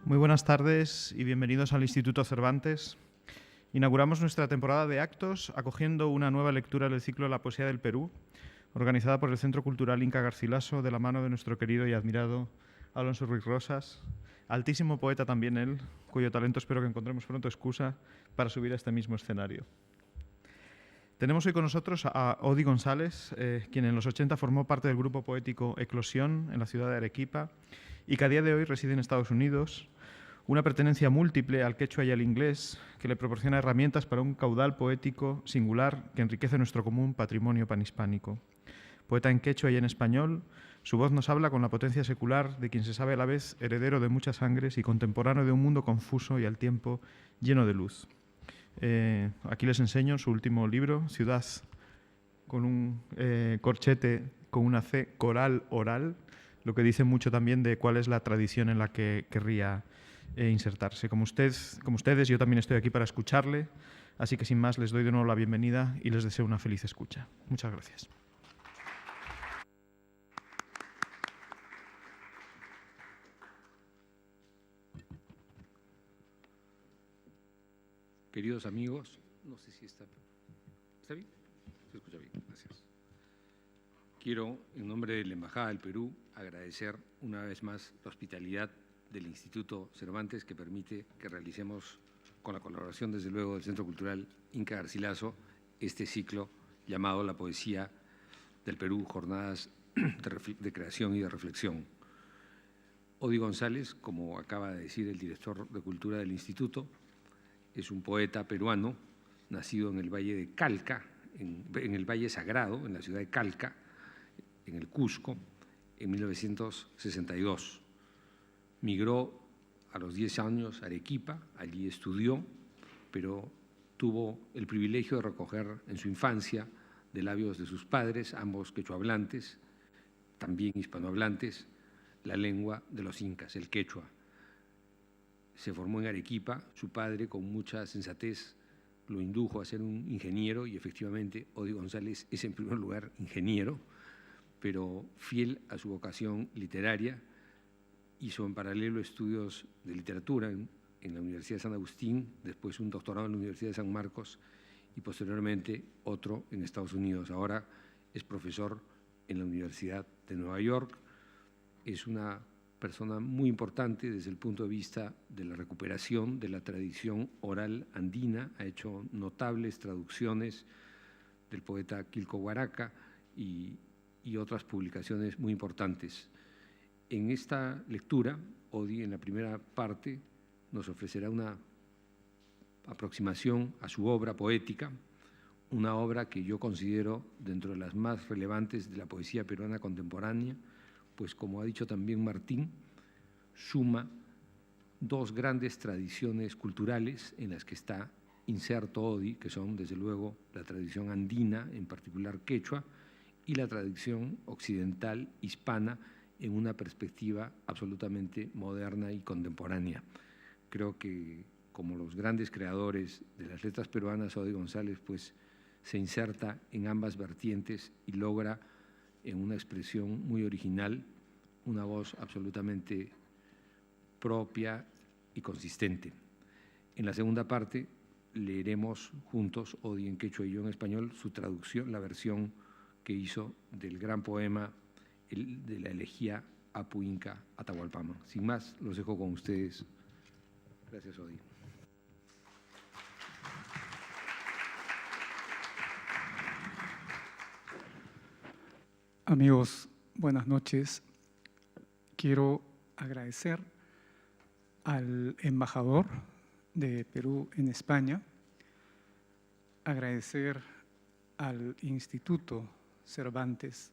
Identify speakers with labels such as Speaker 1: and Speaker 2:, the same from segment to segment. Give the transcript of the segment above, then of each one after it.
Speaker 1: Muy buenas tardes y bienvenidos al Instituto Cervantes. Inauguramos nuestra temporada de actos acogiendo una nueva lectura del ciclo La Poesía del Perú, organizada por el Centro Cultural Inca Garcilaso de la mano de nuestro querido y admirado Alonso Ruiz Rosas, altísimo poeta también él, cuyo talento espero que encontremos pronto excusa para subir a este mismo escenario. Tenemos hoy con nosotros a Odi González, quien en los 80 formó parte del grupo poético Eclosión en la ciudad de Arequipa y que a día de hoy reside en Estados Unidos. Una pertenencia múltiple al quechua y al inglés que le proporciona herramientas para un caudal poético singular que enriquece nuestro común patrimonio panhispánico. Poeta en quechua y en español, su voz nos habla con la potencia secular de quien se sabe a la vez heredero de muchas sangres y contemporáneo de un mundo confuso y al tiempo lleno de luz. Aquí les enseño su último libro, Ciudad, con un corchete con una C, coral oral, lo que dice mucho también de cuál es la tradición en la que querría insertarse. Como ustedes, yo también estoy aquí para escucharle, así que sin más les doy de nuevo la bienvenida y les deseo una feliz escucha. Muchas gracias.
Speaker 2: Queridos amigos, no sé si está bien, se escucha bien, gracias. Quiero, en nombre de la Embajada del Perú, agradecer una vez más la hospitalidad del Instituto Cervantes que permite que realicemos, con la colaboración desde luego del Centro Cultural Inca Garcilaso, este ciclo llamado La Poesía del Perú, jornadas de creación y de reflexión. Odi González, como acaba de decir el director de Cultura del Instituto, es un poeta peruano, nacido en el Valle de Calca, en el Valle Sagrado, en la ciudad de Calca, en el Cusco, en 1962. Migró a los 10 años a Arequipa, allí estudió, pero tuvo el privilegio de recoger en su infancia, de labios de sus padres, ambos quechuahablantes, también hispanohablantes, la lengua de los incas, el quechua. Se formó en Arequipa, su padre con mucha sensatez lo indujo a ser un ingeniero y efectivamente Odi González es en primer lugar ingeniero, pero fiel a su vocación literaria, hizo en paralelo estudios de literatura en la Universidad de San Agustín, después un doctorado en la Universidad de San Marcos y posteriormente otro en Estados Unidos. Ahora es profesor en la Universidad de Nueva York, es una persona muy importante desde el punto de vista de la recuperación de la tradición oral andina, ha hecho notables traducciones del poeta Quilco Huaraca y otras publicaciones muy importantes. En esta lectura, Odi, en la primera parte, nos ofrecerá una aproximación a su obra poética, una obra que yo considero dentro de las más relevantes de la poesía peruana contemporánea, pues como ha dicho también Martín, suma dos grandes tradiciones culturales en las que está inserto Odi, que son desde luego la tradición andina, en particular quechua, y la tradición occidental hispana en una perspectiva absolutamente moderna y contemporánea. Creo que como los grandes creadores de las letras peruanas, Odi González pues se inserta en ambas vertientes y logra en una expresión muy original, una voz absolutamente propia y consistente. En la segunda parte leeremos juntos, Odi en quechua y yo en español, su traducción, la versión que hizo del gran poema de la elegía Apu Inca Atahualpama. Sin más, los dejo con ustedes. Gracias, Odi.
Speaker 3: Amigos, buenas noches. Quiero agradecer al embajador de Perú en España, agradecer al Instituto Cervantes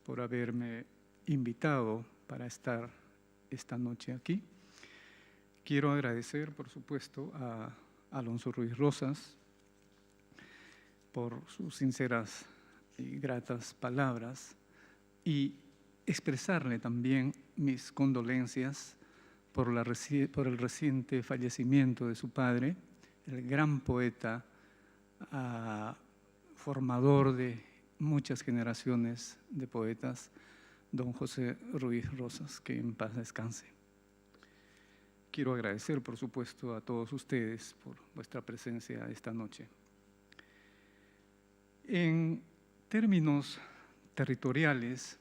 Speaker 3: por haberme invitado para estar esta noche aquí. Quiero agradecer, por supuesto, a Alonso Ruiz Rosas por sus sinceras y gratas palabras y expresarle también mis condolencias por el reciente fallecimiento de su padre, el gran poeta, formador de muchas generaciones de poetas, don José Ruiz Rosas, que en paz descanse. quiero agradecer, por supuesto, a todos ustedes por vuestra presencia esta noche. En términos territoriales,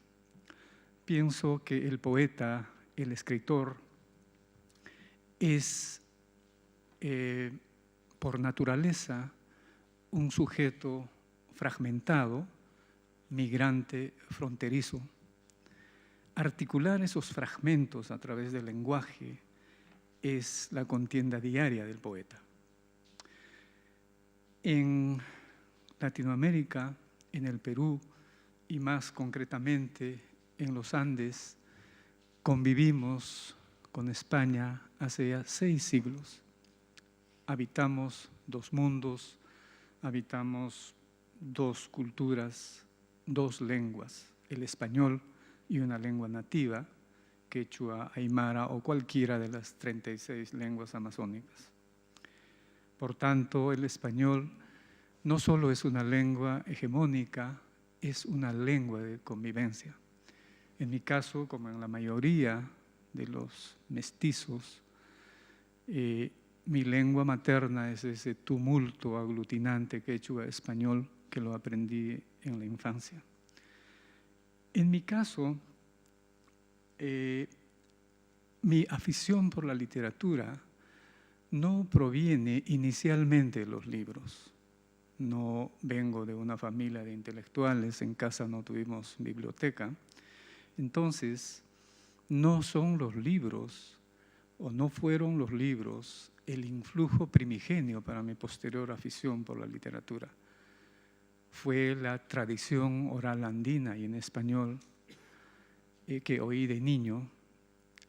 Speaker 3: pienso que el poeta, el escritor, es por naturaleza un sujeto fragmentado, migrante, fronterizo. Articular esos fragmentos a través del lenguaje es la contienda diaria del poeta. En Latinoamérica, en el Perú y más concretamente en los Andes, convivimos con España hace ya 6 siglos. Habitamos 2 mundos, habitamos 2 culturas, 2 lenguas, el español y una lengua nativa, quechua, aymara o cualquiera de las 36 lenguas amazónicas. Por tanto, el español no solo es una lengua hegemónica, es una lengua de convivencia. En mi caso, como en la mayoría de los mestizos, mi lengua materna es ese tumulto aglutinante quechua-español que lo aprendí en la infancia. En mi caso, mi afición por la literatura no proviene inicialmente de los libros. No vengo de una familia de intelectuales, en casa no tuvimos biblioteca. Entonces, no son los libros o no fueron los libros el influjo primigenio para mi posterior afición por la literatura. Fue la tradición oral andina y en español que oí de niño,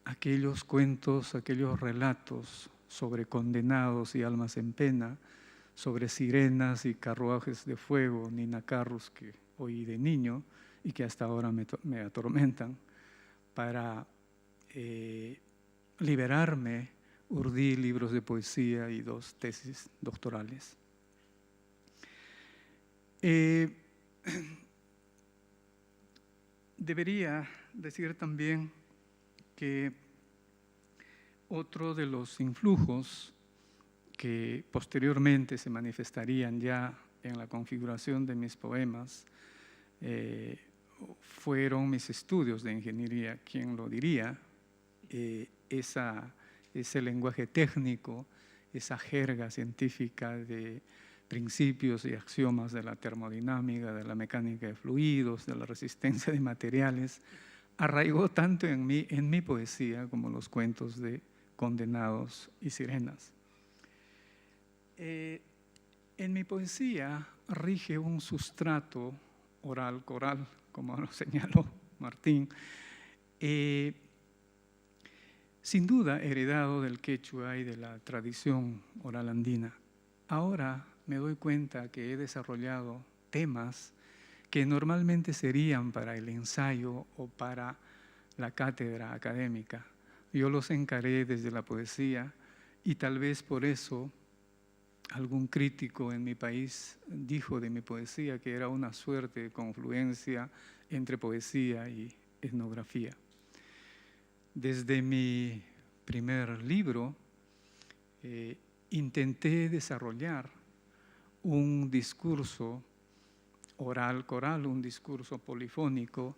Speaker 3: aquellos cuentos, aquellos relatos sobre condenados y almas en pena, sobre sirenas y carruajes de fuego, ninacarros que oí de niño y que hasta ahora me atormentan. Para liberarme, urdí libros de poesía y 2 tesis doctorales. Debería decir también que otro de los influjos que posteriormente se manifestarían ya en la configuración de mis poemas fueron mis estudios de ingeniería. ¿Quién lo diría? Ese lenguaje técnico, esa jerga científica de principios y axiomas de la termodinámica, de la mecánica de fluidos, de la resistencia de materiales, arraigó tanto en mi poesía como los cuentos de condenados y sirenas. En mi poesía rige un sustrato oral-coral, como lo señaló Martín, sin duda heredado del quechua y de la tradición oral andina. Ahora me doy cuenta que he desarrollado temas que normalmente serían para el ensayo o para la cátedra académica. Yo los encaré desde la poesía y tal vez por eso algún crítico en mi país dijo de mi poesía que era una suerte de confluencia entre poesía y etnografía. Desde mi primer libro intenté desarrollar un discurso oral-coral, un discurso polifónico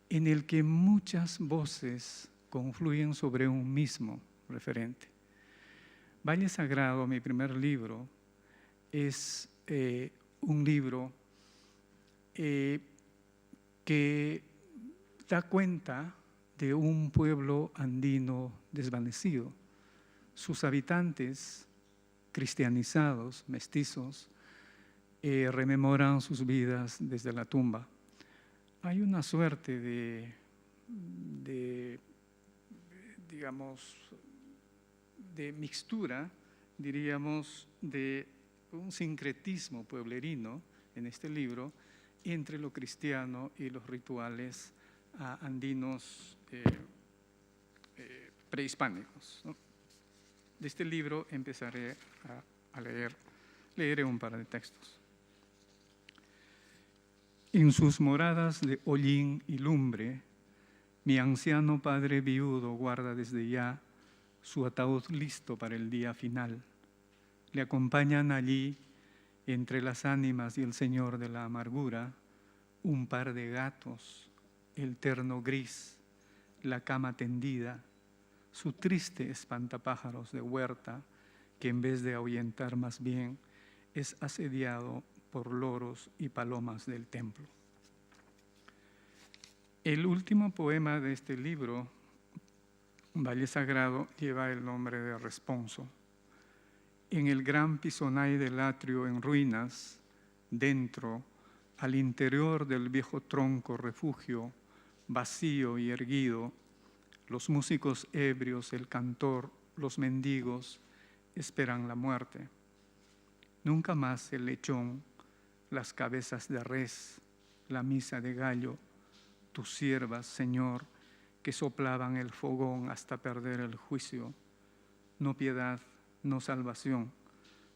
Speaker 3: en el que muchas voces confluyen sobre un mismo referente. Valle Sagrado, mi primer libro, es un libro que da cuenta de un pueblo andino desvanecido. Sus habitantes, cristianizados, mestizos, rememoran sus vidas desde la tumba. Hay una suerte de mixtura, diríamos, de un sincretismo pueblerino en este libro entre lo cristiano y los rituales andinos prehispánicos, ¿no? De este libro empezaré a leeré un par de textos. En sus moradas de hollín y lumbre, mi anciano padre viudo guarda desde ya su ataúd listo para el día final. Le acompañan allí, entre las ánimas y el Señor de la amargura, un par de gatos, el terno gris, la cama tendida, su triste espantapájaros de huerta, que en vez de ahuyentar más bien, es asediado por loros y palomas del templo. El último poema de este libro, Valle Sagrado, lleva el nombre de Responso. En el gran pisonay del atrio en ruinas, dentro, al interior del viejo tronco refugio, vacío y erguido, los músicos ebrios, el cantor, los mendigos, esperan la muerte. Nunca más el lechón, las cabezas de res, la misa de gallo, tus siervas, Señor, que soplaban el fogón hasta perder el juicio. No piedad, no salvación,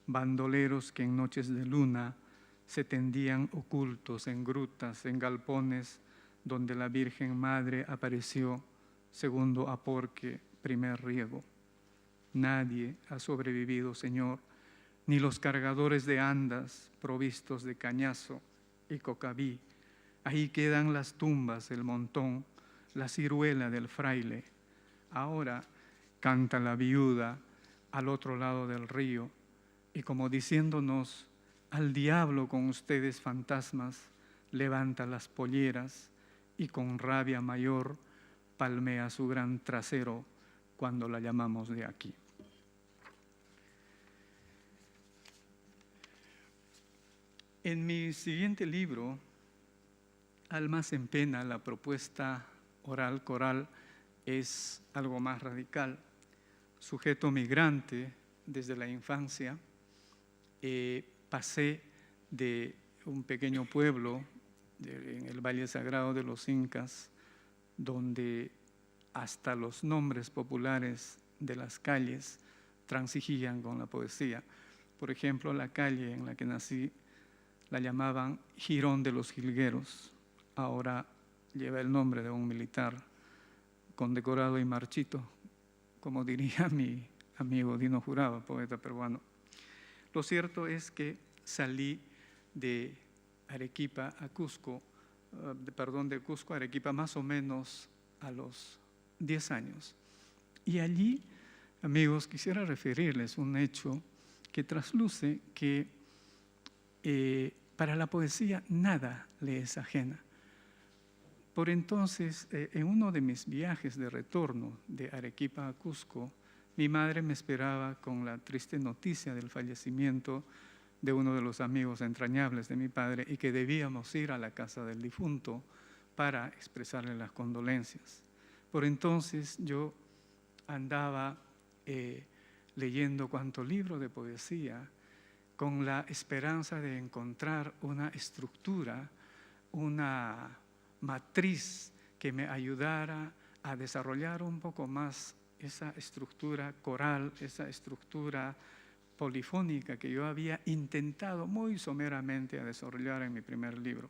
Speaker 3: bandoleros que en noches de luna se tendían ocultos en grutas, en galpones, donde la Virgen Madre apareció, segundo aporque, primer riego. Nadie ha sobrevivido, Señor, ni los cargadores de andas provistos de cañazo y cocaví. Ahí quedan las tumbas, el montón, la ciruela del fraile. Ahora canta la viuda al otro lado del río y como diciéndonos, al diablo con ustedes fantasmas, levanta las polleras y con rabia mayor palmea su gran trasero cuando la llamamos de aquí. En mi siguiente libro, Almas en Pena, la propuesta oral coral es algo más radical. Sujeto migrante desde la infancia, pasé de un pequeño pueblo en el Valle Sagrado de los Incas, donde hasta los nombres populares de las calles transigían con la poesía. Por ejemplo, la calle en la que nací la llamaban Jirón de los Jilgueros. Ahora lleva el nombre de un militar condecorado y marchito, como diría mi amigo Dino Jurado, poeta peruano. Lo cierto es que salí de Arequipa a Cusco, de Cusco a Arequipa más o menos a los 10 años. Y allí, amigos, quisiera referirles un hecho que trasluce que para la poesía nada le es ajena. Por entonces, en uno de mis viajes de retorno de Arequipa a Cusco, mi madre me esperaba con la triste noticia del fallecimiento de uno de los amigos entrañables de mi padre y que debíamos ir a la casa del difunto para expresarle las condolencias. Por entonces yo andaba leyendo cuanto libro de poesía con la esperanza de encontrar una estructura, una matriz que me ayudara a desarrollar un poco más esa estructura coral, esa estructura polifónica que yo había intentado muy someramente a desarrollar en mi primer libro.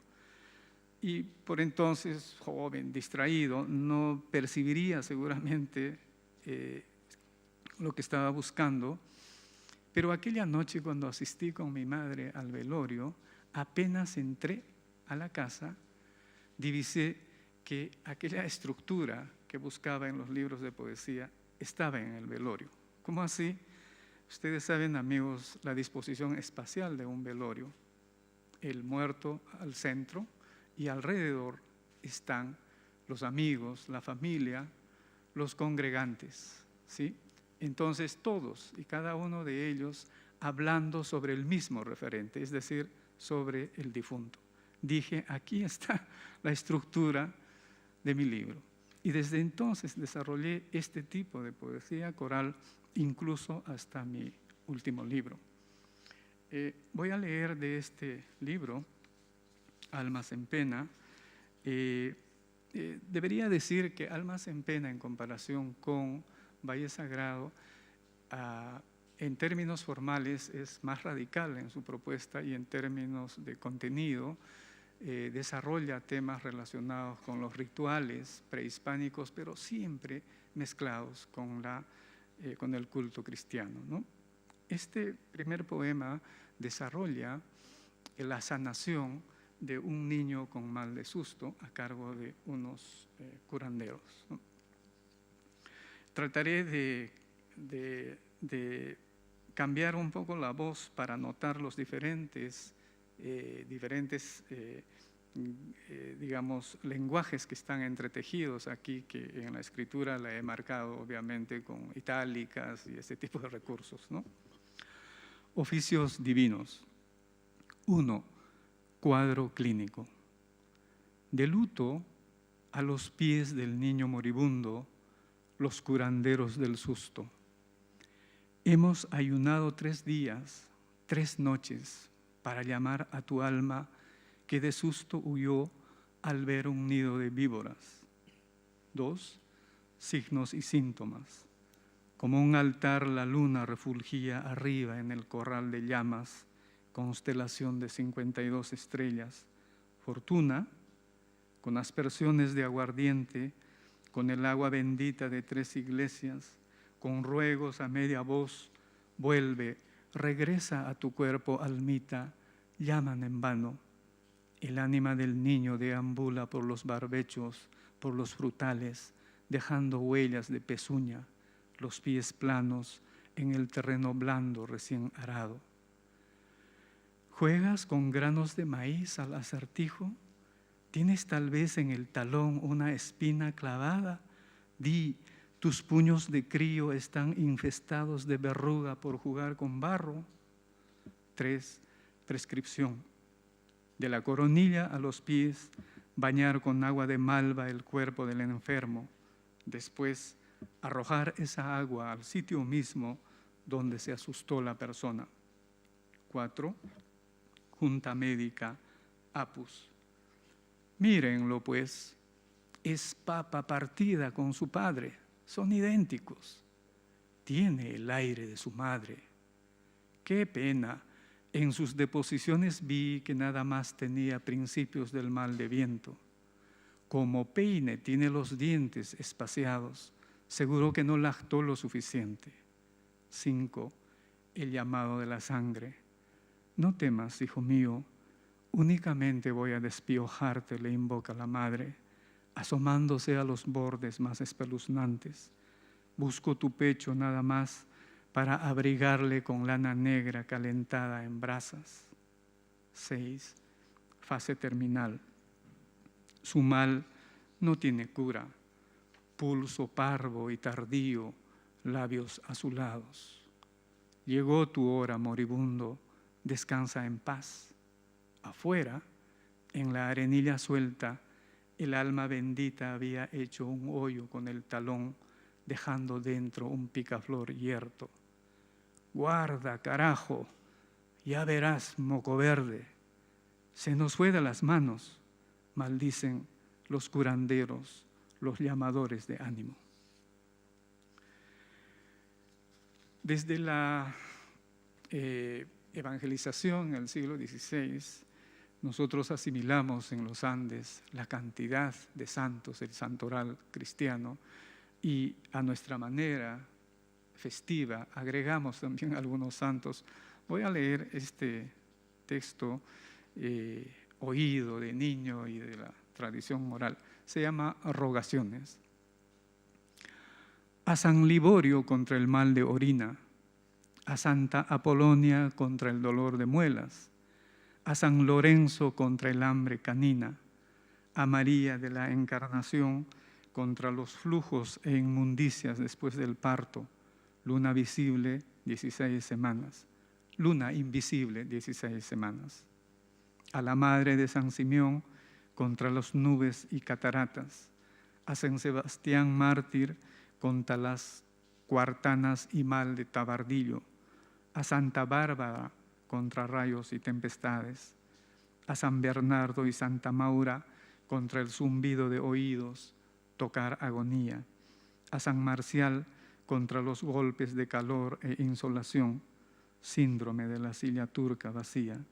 Speaker 3: Y por entonces, joven, distraído, no percibiría seguramente lo que estaba buscando, pero aquella noche cuando asistí con mi madre al velorio, apenas entré a la casa, divisé que aquella estructura que buscaba en los libros de poesía estaba en el velorio. ¿Cómo así? Ustedes saben, amigos, la disposición espacial de un velorio. El muerto al centro y alrededor están los amigos, la familia, los congregantes, ¿sí? Entonces todos y cada uno de ellos hablando sobre el mismo referente, es decir, sobre el difunto. Dije, aquí está la estructura de mi libro. Y desde entonces desarrollé este tipo de poesía coral, incluso hasta mi último libro. Voy a leer de este libro, Almas en Pena. Debería decir que Almas en Pena, en comparación con Valle Sagrado, en términos formales es más radical en su propuesta y en términos de contenido desarrolla temas relacionados con los rituales prehispánicos, pero siempre mezclados con la con el culto cristiano, ¿no? Este primer poema desarrolla la sanación de un niño con mal de susto a cargo de unos curanderos, ¿no? Trataré de cambiar un poco la voz para notar los diferentes digamos, lenguajes que están entretejidos aquí, que en la escritura la he marcado obviamente con itálicas y ese tipo de recursos, ¿no? Oficios divinos. 1. Cuadro clínico. De luto a los pies del niño moribundo, los curanderos del susto. Hemos ayunado 3 días, 3 noches, para llamar a tu alma que de susto huyó al ver un nido de víboras. 2. Signos y síntomas. Como un altar la luna refulgía arriba en el corral de llamas, constelación de 52 estrellas. Fortuna, con aspersiones de aguardiente, con el agua bendita de 3 iglesias, con ruegos a media voz, vuelve, regresa a tu cuerpo, almita, llaman en vano. El ánima del niño deambula por los barbechos, por los frutales, dejando huellas de pezuña, los pies planos en el terreno blando recién arado. ¿Juegas con granos de maíz al acertijo? ¿Tienes tal vez en el talón una espina clavada? Di, ¿tus puños de crío están infestados de verruga por jugar con barro? 3. Prescripción. De la coronilla a los pies, bañar con agua de malva el cuerpo del enfermo. Después, arrojar esa agua al sitio mismo donde se asustó la persona. 4. Junta médica, apus. Mírenlo pues, es papa partida con su padre, son idénticos. Tiene el aire de su madre. Qué pena, en sus deposiciones vi que nada más tenía principios del mal de viento. Como peine tiene los dientes espaciados, seguro que no lactó lo suficiente. 5. El llamado de la sangre. No temas, hijo mío, únicamente voy a despiojarte, le invoca la madre, asomándose a los bordes más espeluznantes. Busco tu pecho nada más para abrigarle con lana negra calentada en brasas. 6. Fase terminal. Su mal no tiene cura, pulso parvo y tardío, labios azulados. Llegó tu hora, moribundo, descansa en paz. Afuera, en la arenilla suelta, el alma bendita había hecho un hoyo con el talón, dejando dentro un picaflor yerto. Guarda, carajo, ya verás, moco verde. Se nos fue de las manos, maldicen los curanderos, los llamadores de ánimo. Desde la evangelización en el siglo XVI, nosotros asimilamos en los Andes la cantidad de santos, el santoral cristiano, y a nuestra manera festiva agregamos también algunos santos. Voy a leer este texto oído de niño y de la tradición oral. Se llama Rogaciones. A San Liborio contra el mal de orina, a Santa Apolonia contra el dolor de muelas, a San Lorenzo contra el hambre canina, a María de la Encarnación contra los flujos e inmundicias después del parto, luna visible 16 semanas, luna invisible 16 semanas, a la Madre de San Simeón contra las nubes y cataratas, a San Sebastián mártir contra las cuartanas y mal de tabardillo, a Santa Bárbara contra rayos y tempestades, a San Bernardo y Santa Maura contra el zumbido de oídos, tocar agonía, a San Marcial contra los golpes de calor e insolación, síndrome de la silla turca vacía,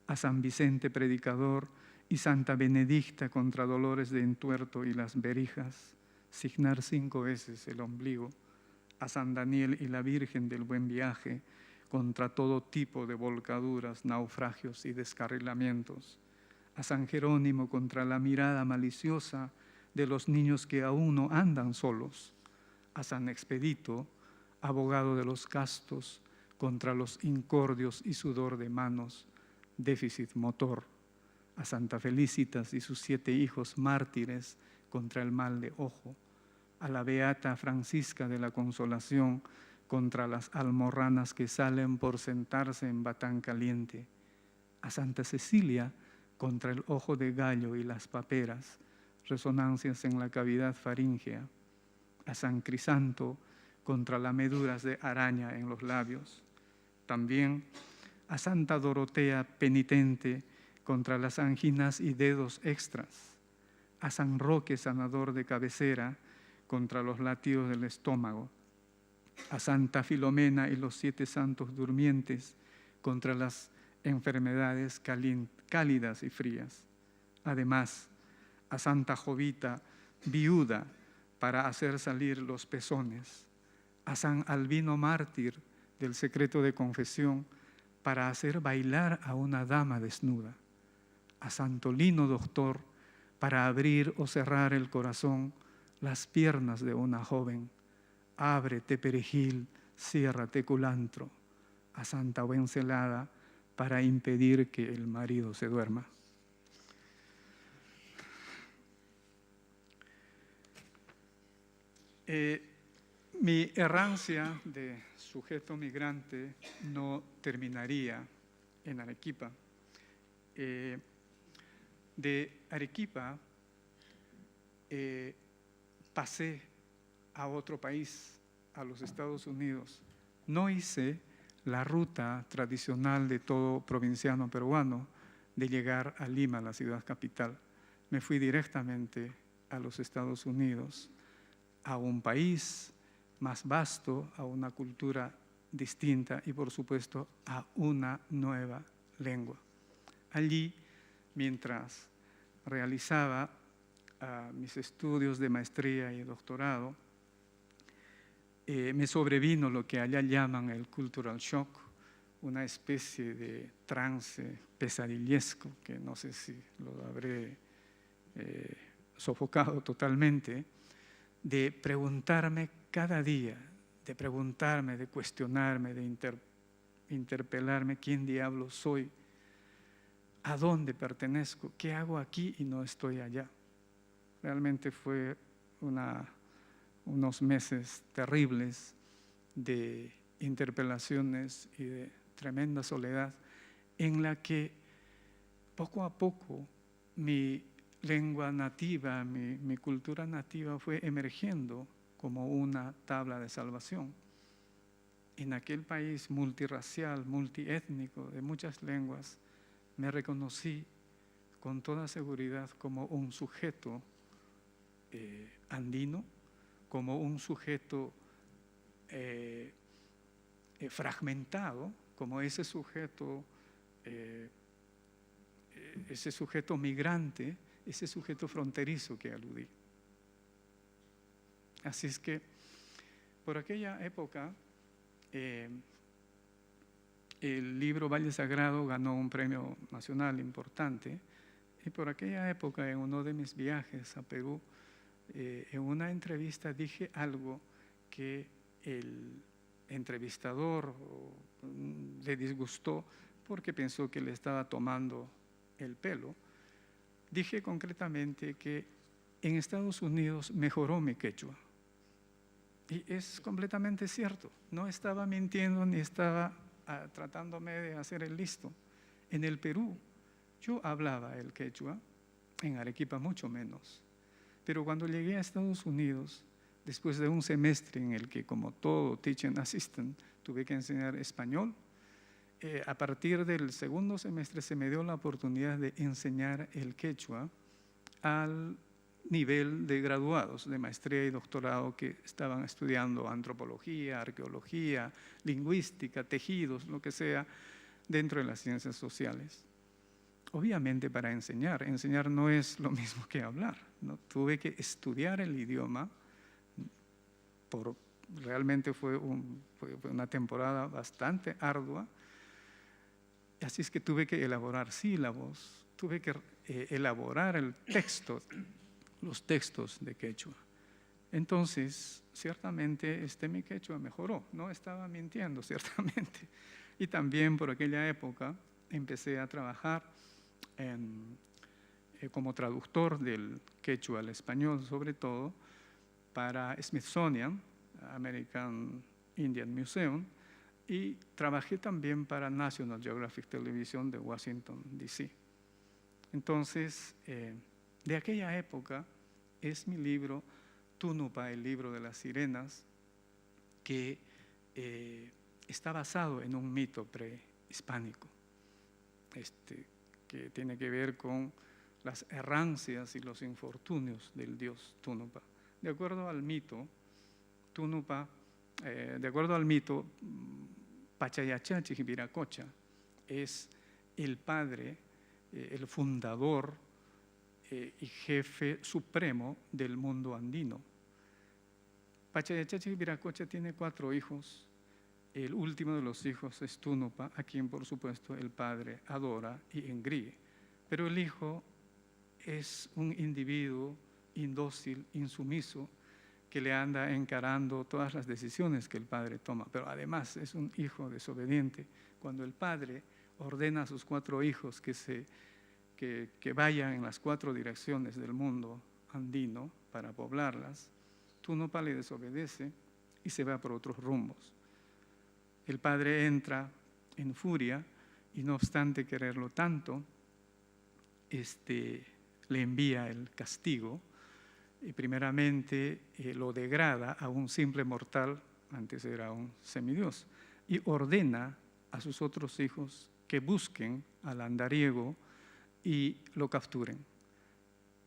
Speaker 3: a San Vicente Predicador y Santa Benedicta contra dolores de entuerto y las berijas, signar 5 veces el ombligo, a San Daniel y la Virgen del Buen Viaje contra todo tipo de volcaduras, naufragios y descarrilamientos, a San Jerónimo contra la mirada maliciosa de los niños que aún no andan solos, a San Expedito, abogado de los castos, contra los incordios y sudor de manos, déficit motor, a Santa Felicitas y sus 7 hijos mártires contra el mal de ojo, a la Beata Francisca de la Consolación contra las almorranas que salen por sentarse en batán caliente, a Santa Cecilia contra el ojo de gallo y las paperas, resonancias en la cavidad faríngea, a San Crisanto contra las medulas de araña en los labios, también a Santa Dorotea penitente contra las anginas y dedos extras, a San Roque sanador de cabecera contra los latidos del estómago, a Santa Filomena y los 7 santos durmientes contra las enfermedades cálidas y frías. Además, a Santa Jovita, viuda, para hacer salir los pezones, a San Albino mártir del secreto de confesión, para hacer bailar a una dama desnuda, a Santo Lino doctor, para abrir o cerrar el corazón, las piernas de una joven, ábrete perejil, ciérrate culantro, a Santa Wencelada, para impedir que el marido se duerma. Mi errancia de sujeto migrante no terminaría en Arequipa. De Arequipa pasé a otro país, a los Estados Unidos. No hice la ruta tradicional de todo provinciano peruano de llegar a Lima, la ciudad capital. Me fui directamente a los Estados Unidos, a un país más vasto, a una cultura distinta y, por supuesto, a una nueva lengua. Allí, mientras realizaba mis estudios de maestría y doctorado, me sobrevino lo que allá llaman el cultural shock, una especie de trance pesadillesco, que no sé si lo habré sofocado totalmente, de preguntarme cada día, de preguntarme, de cuestionarme, de interpelarme quién diablo soy, a dónde pertenezco, qué hago aquí y no estoy allá. Realmente fue unos meses terribles de interpelaciones y de tremenda soledad, en la que poco a poco mi lengua nativa, mi cultura nativa fue emergiendo como una tabla de salvación. En aquel país multirracial, multiétnico, de muchas lenguas, me reconocí con toda seguridad como un sujeto andino, como un sujeto fragmentado, como ese sujeto migrante, ese sujeto fronterizo que aludí. Así es que por aquella época el libro Valle Sagrado ganó un premio nacional importante, y por aquella época, en uno de mis viajes a Perú, en una entrevista dije algo que el entrevistador le disgustó porque pensó que le estaba tomando el pelo. Dije concretamente que en Estados Unidos mejoró mi quechua. Y es completamente cierto. No estaba mintiendo ni estaba tratándome de hacer el listo. En el Perú yo hablaba el quechua, en Arequipa mucho menos. Pero cuando llegué a Estados Unidos, después de un semestre en el que, como todo teaching assistant, tuve que enseñar español, a partir del segundo semestre se me dio la oportunidad de enseñar el quechua al nivel de graduados de maestría y doctorado que estaban estudiando antropología, arqueología, lingüística, tejidos, lo que sea, dentro de las ciencias sociales. Obviamente para enseñar no es lo mismo que hablar, ¿no? Tuve que estudiar el idioma por Realmente fue una temporada bastante ardua. Así es que tuve que elaborar sílabos, tuve que elaborar los textos de quechua. Entonces, ciertamente mi quechua mejoró, no estaba mintiendo, ciertamente. Y también por aquella época empecé a trabajar como traductor del quechua al español, sobre todo, para Smithsonian, American Indian Museum, y trabajé también para National Geographic Television de Washington, D.C. Entonces, de aquella época es mi libro Tunupa, el libro de las sirenas, que está basado en un mito prehispánico, que tiene que ver con las errancias y los infortunios del dios Tunupa. De acuerdo al mito, Pachayachachi Viracocha es el padre, el fundador y jefe supremo del mundo andino. Pachayachachi Viracocha tiene 4 hijos. El último de los hijos es Tunupa, a quien por supuesto el padre adora y engríe. Pero el hijo es un individuo indócil, insumiso, que le anda encarando todas las decisiones que el padre toma, pero además es un hijo desobediente. Cuando el padre ordena a sus 4 hijos que vayan en las 4 direcciones del mundo andino para poblarlas, Tunupa le desobedece y se va por otros rumbos. El padre entra en furia y no obstante quererlo tanto, le envía el castigo. Y primeramente lo degrada a un simple mortal, antes era un semidios, y ordena a sus otros hijos que busquen al andariego y lo capturen.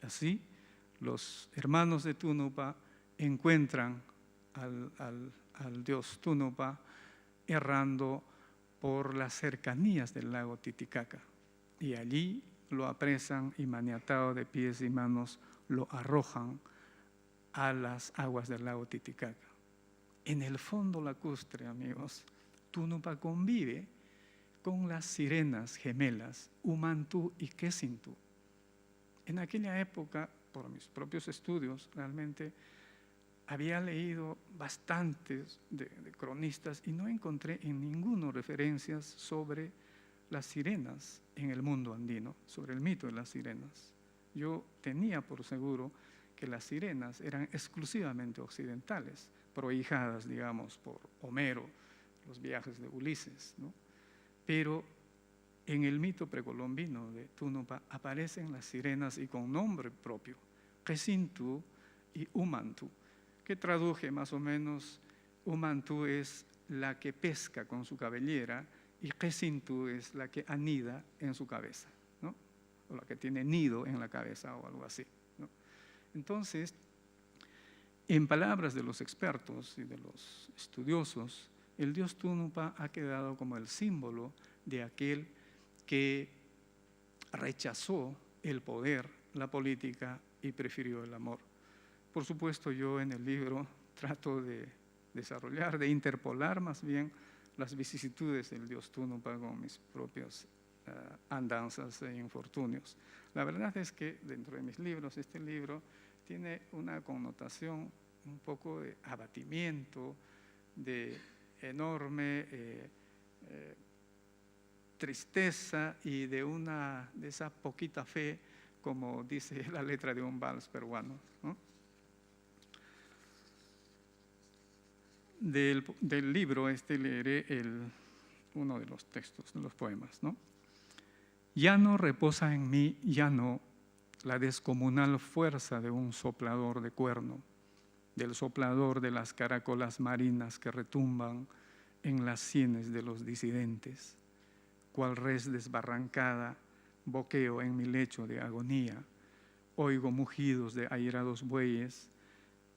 Speaker 3: Así, los hermanos de Tunupa encuentran al dios Tunupa errando por las cercanías del lago Titicaca, y allí lo apresan y maniatado de pies y manos lo arrojan a las aguas del lago Titicaca. En el fondo lacustre, amigos, Tunupa convive con las sirenas gemelas Umantú y Quesintú. En aquella época, por mis propios estudios, realmente había leído bastantes de cronistas y no encontré en ninguno referencias sobre las sirenas en el mundo andino, sobre el mito de las sirenas. Yo tenía por seguro que las sirenas eran exclusivamente occidentales, prohijadas, digamos, por Homero, los viajes de Ulises, ¿no? Pero en el mito precolombino de Tunupa aparecen las sirenas y con nombre propio, Quesintú y Umantú, que traduje más o menos. Umantú es la que pesca con su cabellera y Quesintú es la que anida en su cabeza, ¿no? O la que tiene nido en la cabeza o algo así, ¿no? Entonces, en palabras de los expertos y de los estudiosos, el dios Tunupa ha quedado como el símbolo de aquel que rechazó el poder, la política y prefirió el amor. Por supuesto, yo en el libro trato de desarrollar, de interpolar más bien las vicisitudes del dios Tunupa con mis propias andanzas e infortunios. La verdad es que dentro de mis libros, este libro tiene una connotación un poco de abatimiento, de enorme tristeza y de esa poquita fe, como dice la letra de un vals peruano, ¿no? Del libro leeré uno de los textos, de los poemas, ¿no? Ya no reposa en mí, ya no, la descomunal fuerza de un soplador de cuerno, del soplador de las caracolas marinas que retumban en las sienes de los disidentes. Cual res desbarrancada, boqueo en mi lecho de agonía, oigo mugidos de airados bueyes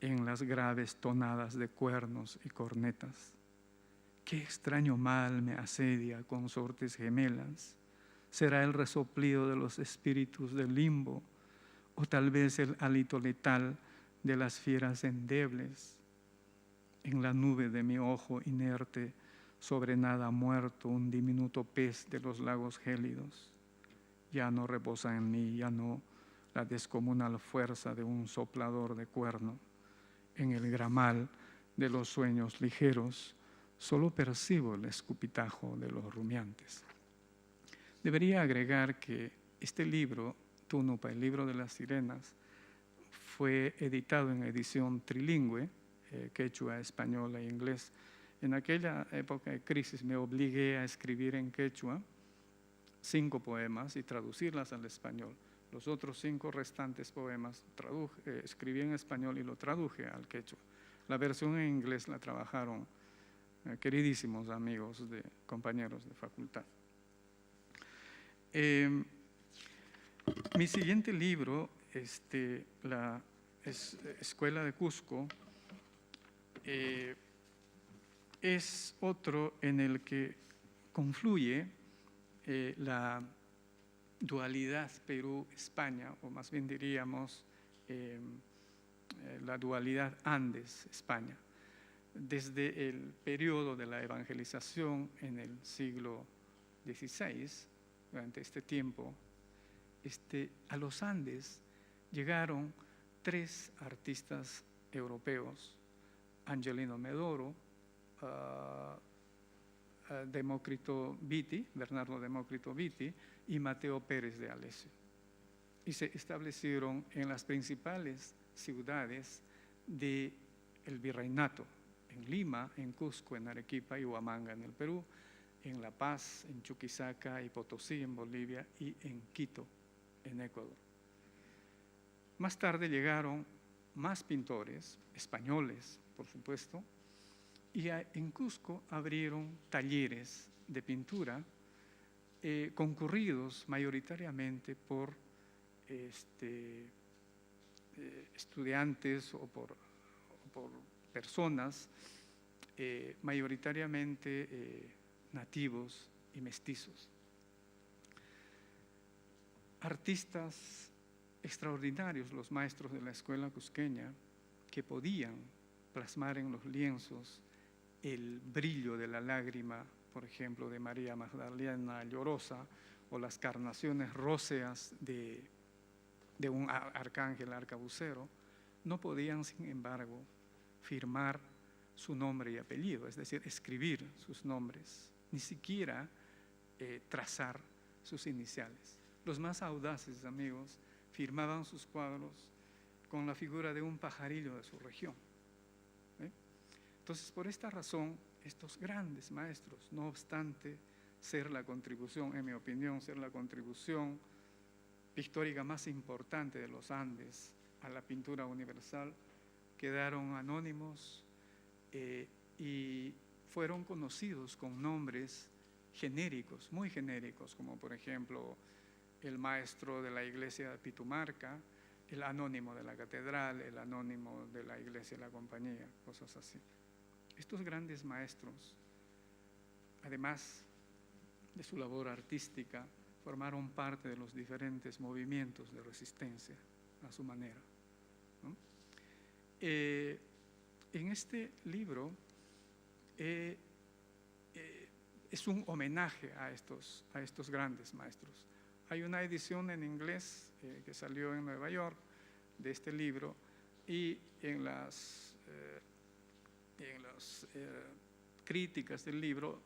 Speaker 3: en las graves tonadas de cuernos y cornetas. Qué extraño mal me asedia, consortes gemelas. ¿Será el resoplido de los espíritus del limbo o tal vez el hálito letal de las fieras endebles? en la nube de mi ojo inerte, sobre nada muerto, un diminuto pez de los lagos gélidos. Ya no reposa en mí, ya no la descomunal fuerza de un soplador de cuerno. En el gramal de los sueños ligeros, solo percibo el escupitajo de los rumiantes. Debería agregar que este libro, Tunupa, el libro de las sirenas, fue editado en edición trilingüe, quechua, español e inglés. En aquella época de crisis me obligué a escribir en quechua 5 poemas y traducirlas al español. Los otros 5 restantes poemas escribí en español y lo traduje al quechua. La versión en inglés la trabajaron queridísimos amigos, compañeros de facultad. Mi siguiente libro, la Escuela de Cusco, es otro en el que confluye la dualidad Perú-España, o más bien diríamos la dualidad Andes-España. Desde el periodo de la evangelización en el siglo XVI, durante este tiempo, a los Andes llegaron 3 artistas europeos: Angelino Medoro, Bernardo Demócrito Vitti y Mateo Pérez de Alessio. Y se establecieron en las principales ciudades del virreinato, en Lima, en Cusco, en Arequipa y Huamanga en el Perú, en La Paz, en Chuquisaca y Potosí en Bolivia y en Quito en Ecuador. Más tarde llegaron más pintores españoles, por supuesto, y en Cusco abrieron talleres de pintura concurridos mayoritariamente por estudiantes o por personas mayoritariamente nativos y mestizos. Artistas extraordinarios, los maestros de la escuela cusqueña, que podían plasmar en los lienzos el brillo de la lágrima, por ejemplo, de María Magdalena Llorosa, o las carnaciones róseas de un arcángel arcabucero, no podían, sin embargo, firmar su nombre y apellido, es decir, escribir sus nombres, ni siquiera trazar sus iniciales. Los más audaces, amigos, firmaban sus cuadros con la figura de un pajarillo de su región. Entonces, por esta razón, estos grandes maestros, no obstante ser la contribución, en mi opinión, ser la contribución pictórica más importante de los Andes a la pintura universal, quedaron anónimos y fueron conocidos con nombres genéricos, muy genéricos, como por ejemplo el maestro de la iglesia de Pitumarca, el anónimo de la catedral, el anónimo de la iglesia de la compañía, cosas así. Estos grandes maestros, además de su labor artística, formaron parte de los diferentes movimientos de resistencia a su manera, ¿no? En este libro es un homenaje a estos grandes maestros. Hay una edición en inglés que salió en Nueva York de este libro, y en las críticas del libro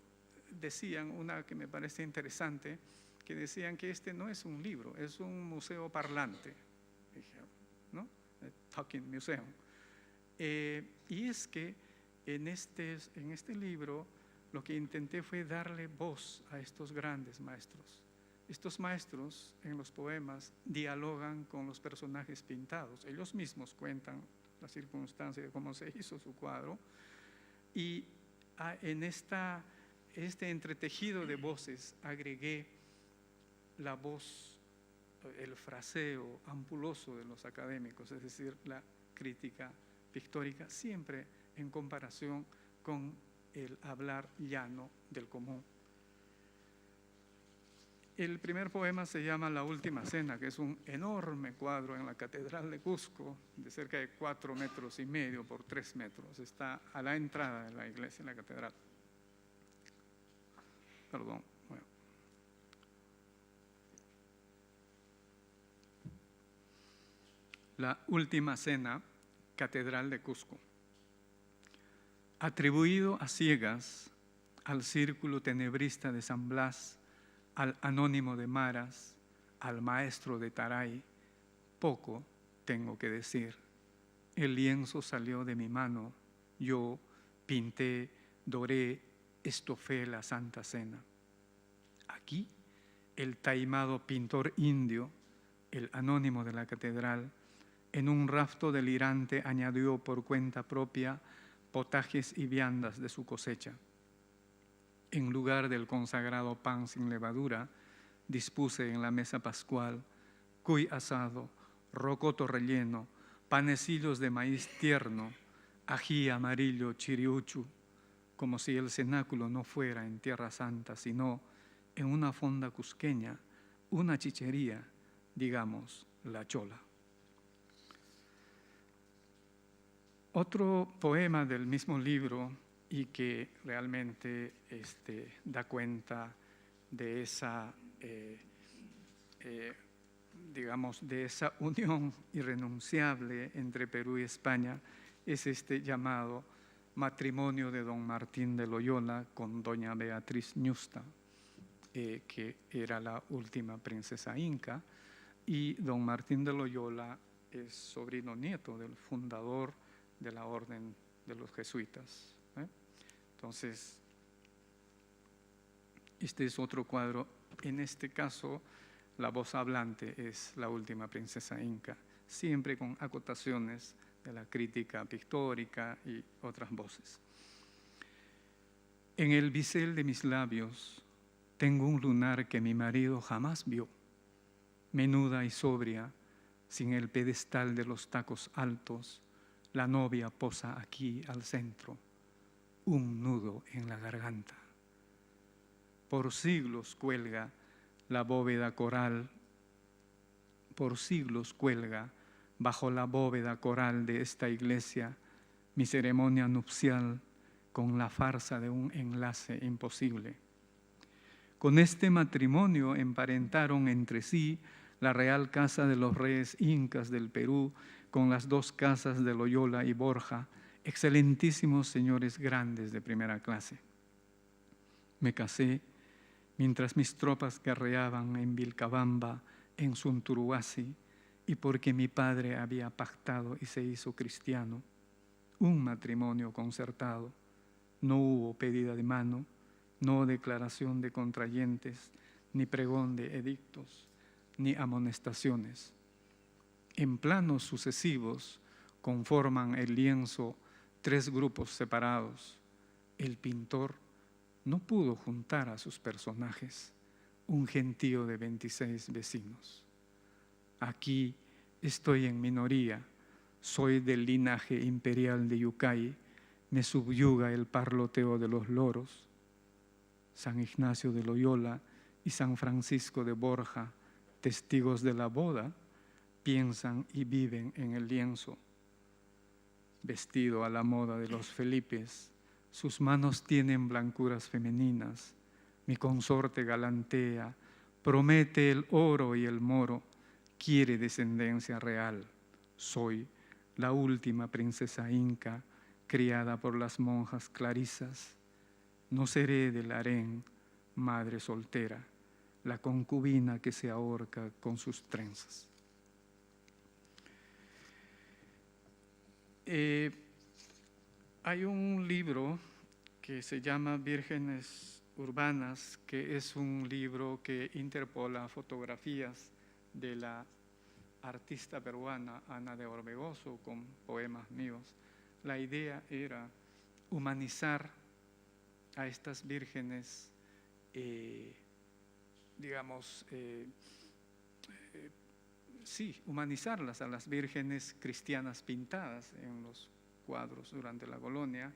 Speaker 3: decían una que me parece interesante, que decían que este no es un libro, es un museo parlante, ¿no? Talking Museum. Y es que en este libro lo que intenté fue darle voz a estos grandes maestros. Estos maestros en los poemas dialogan con los personajes pintados. Ellos mismos cuentan la circunstancia de cómo se hizo su cuadro, y en este entretejido de voces agregué la voz, el fraseo ampuloso de los académicos, es decir, la crítica pictórica, siempre en comparación con el hablar llano del común. El primer poema se llama La Última Cena, que es un enorme cuadro en la Catedral de Cusco, de cerca de 4,5 metros por 3 metros. Está a la entrada de la iglesia, en la catedral. Perdón. Bueno. La Última Cena, Catedral de Cusco. Atribuido a ciegas al círculo tenebrista de San Blas, al anónimo de Maras, al maestro de Taray, poco tengo que decir. El lienzo salió de mi mano, yo pinté, doré, estofé la Santa Cena. Aquí, el taimado pintor indio, el anónimo de la catedral, en un rafto delirante añadió por cuenta propia potajes y viandas de su cosecha. En lugar del consagrado pan sin levadura, dispuse en la mesa pascual cuy asado, rocoto relleno, panecillos de maíz tierno, ají amarillo chiriuchu, como si el cenáculo no fuera en Tierra Santa, sino en una fonda cusqueña, una chichería, digamos, La Chola. Otro poema del mismo libro y que realmente da cuenta de esa, digamos, de esa unión irrenunciable entre Perú y España, es este llamado matrimonio de don Martín de Loyola con doña Beatriz Ñusta, que era la última princesa inca, y don Martín de Loyola es sobrino nieto del fundador de la orden de los jesuitas. Entonces, este es otro cuadro. En este caso, la voz hablante es la última princesa inca, siempre con acotaciones de la crítica pictórica y otras voces. En el bisel de mis labios tengo un lunar que mi marido jamás vio, menuda y sobria, sin el pedestal de los tacos altos, la novia posa aquí al centro, un nudo en la garganta. Por siglos cuelga la bóveda coral, por siglos cuelga bajo la bóveda coral de esta iglesia mi ceremonia nupcial con la farsa de un enlace imposible. Con este matrimonio emparentaron entre sí la Real Casa de los Reyes Incas del Perú con las dos casas de Loyola y Borja, excelentísimos señores grandes de primera clase. Me casé mientras mis tropas guerreaban en Vilcabamba, en Sunturuasi, y porque mi padre había pactado y se hizo cristiano, un matrimonio concertado. No hubo pedida de mano, no declaración de contrayentes, ni pregón de edictos, ni amonestaciones. En planos sucesivos conforman el lienzo 3 grupos separados. El pintor no pudo juntar a sus personajes, un gentío de 26 vecinos. Aquí estoy en minoría, soy del linaje imperial de Yucay, me subyuga el parloteo de los loros. San Ignacio de Loyola y San Francisco de Borja, testigos de la boda, piensan y viven en el lienzo. Vestido a la moda de los Felipes, sus manos tienen blancuras femeninas, mi consorte galantea, promete el oro y el moro, quiere descendencia real. Soy la última princesa inca, criada por las monjas clarisas. No seré del harén, madre soltera, la concubina que se ahorca con sus trenzas. Hay un libro que se llama Vírgenes Urbanas, que es un libro que interpola fotografías de la artista peruana Ana de Orbegoso con poemas míos. La idea era humanizar a estas vírgenes, humanizarlas a las vírgenes cristianas pintadas en los cuadros durante la colonia,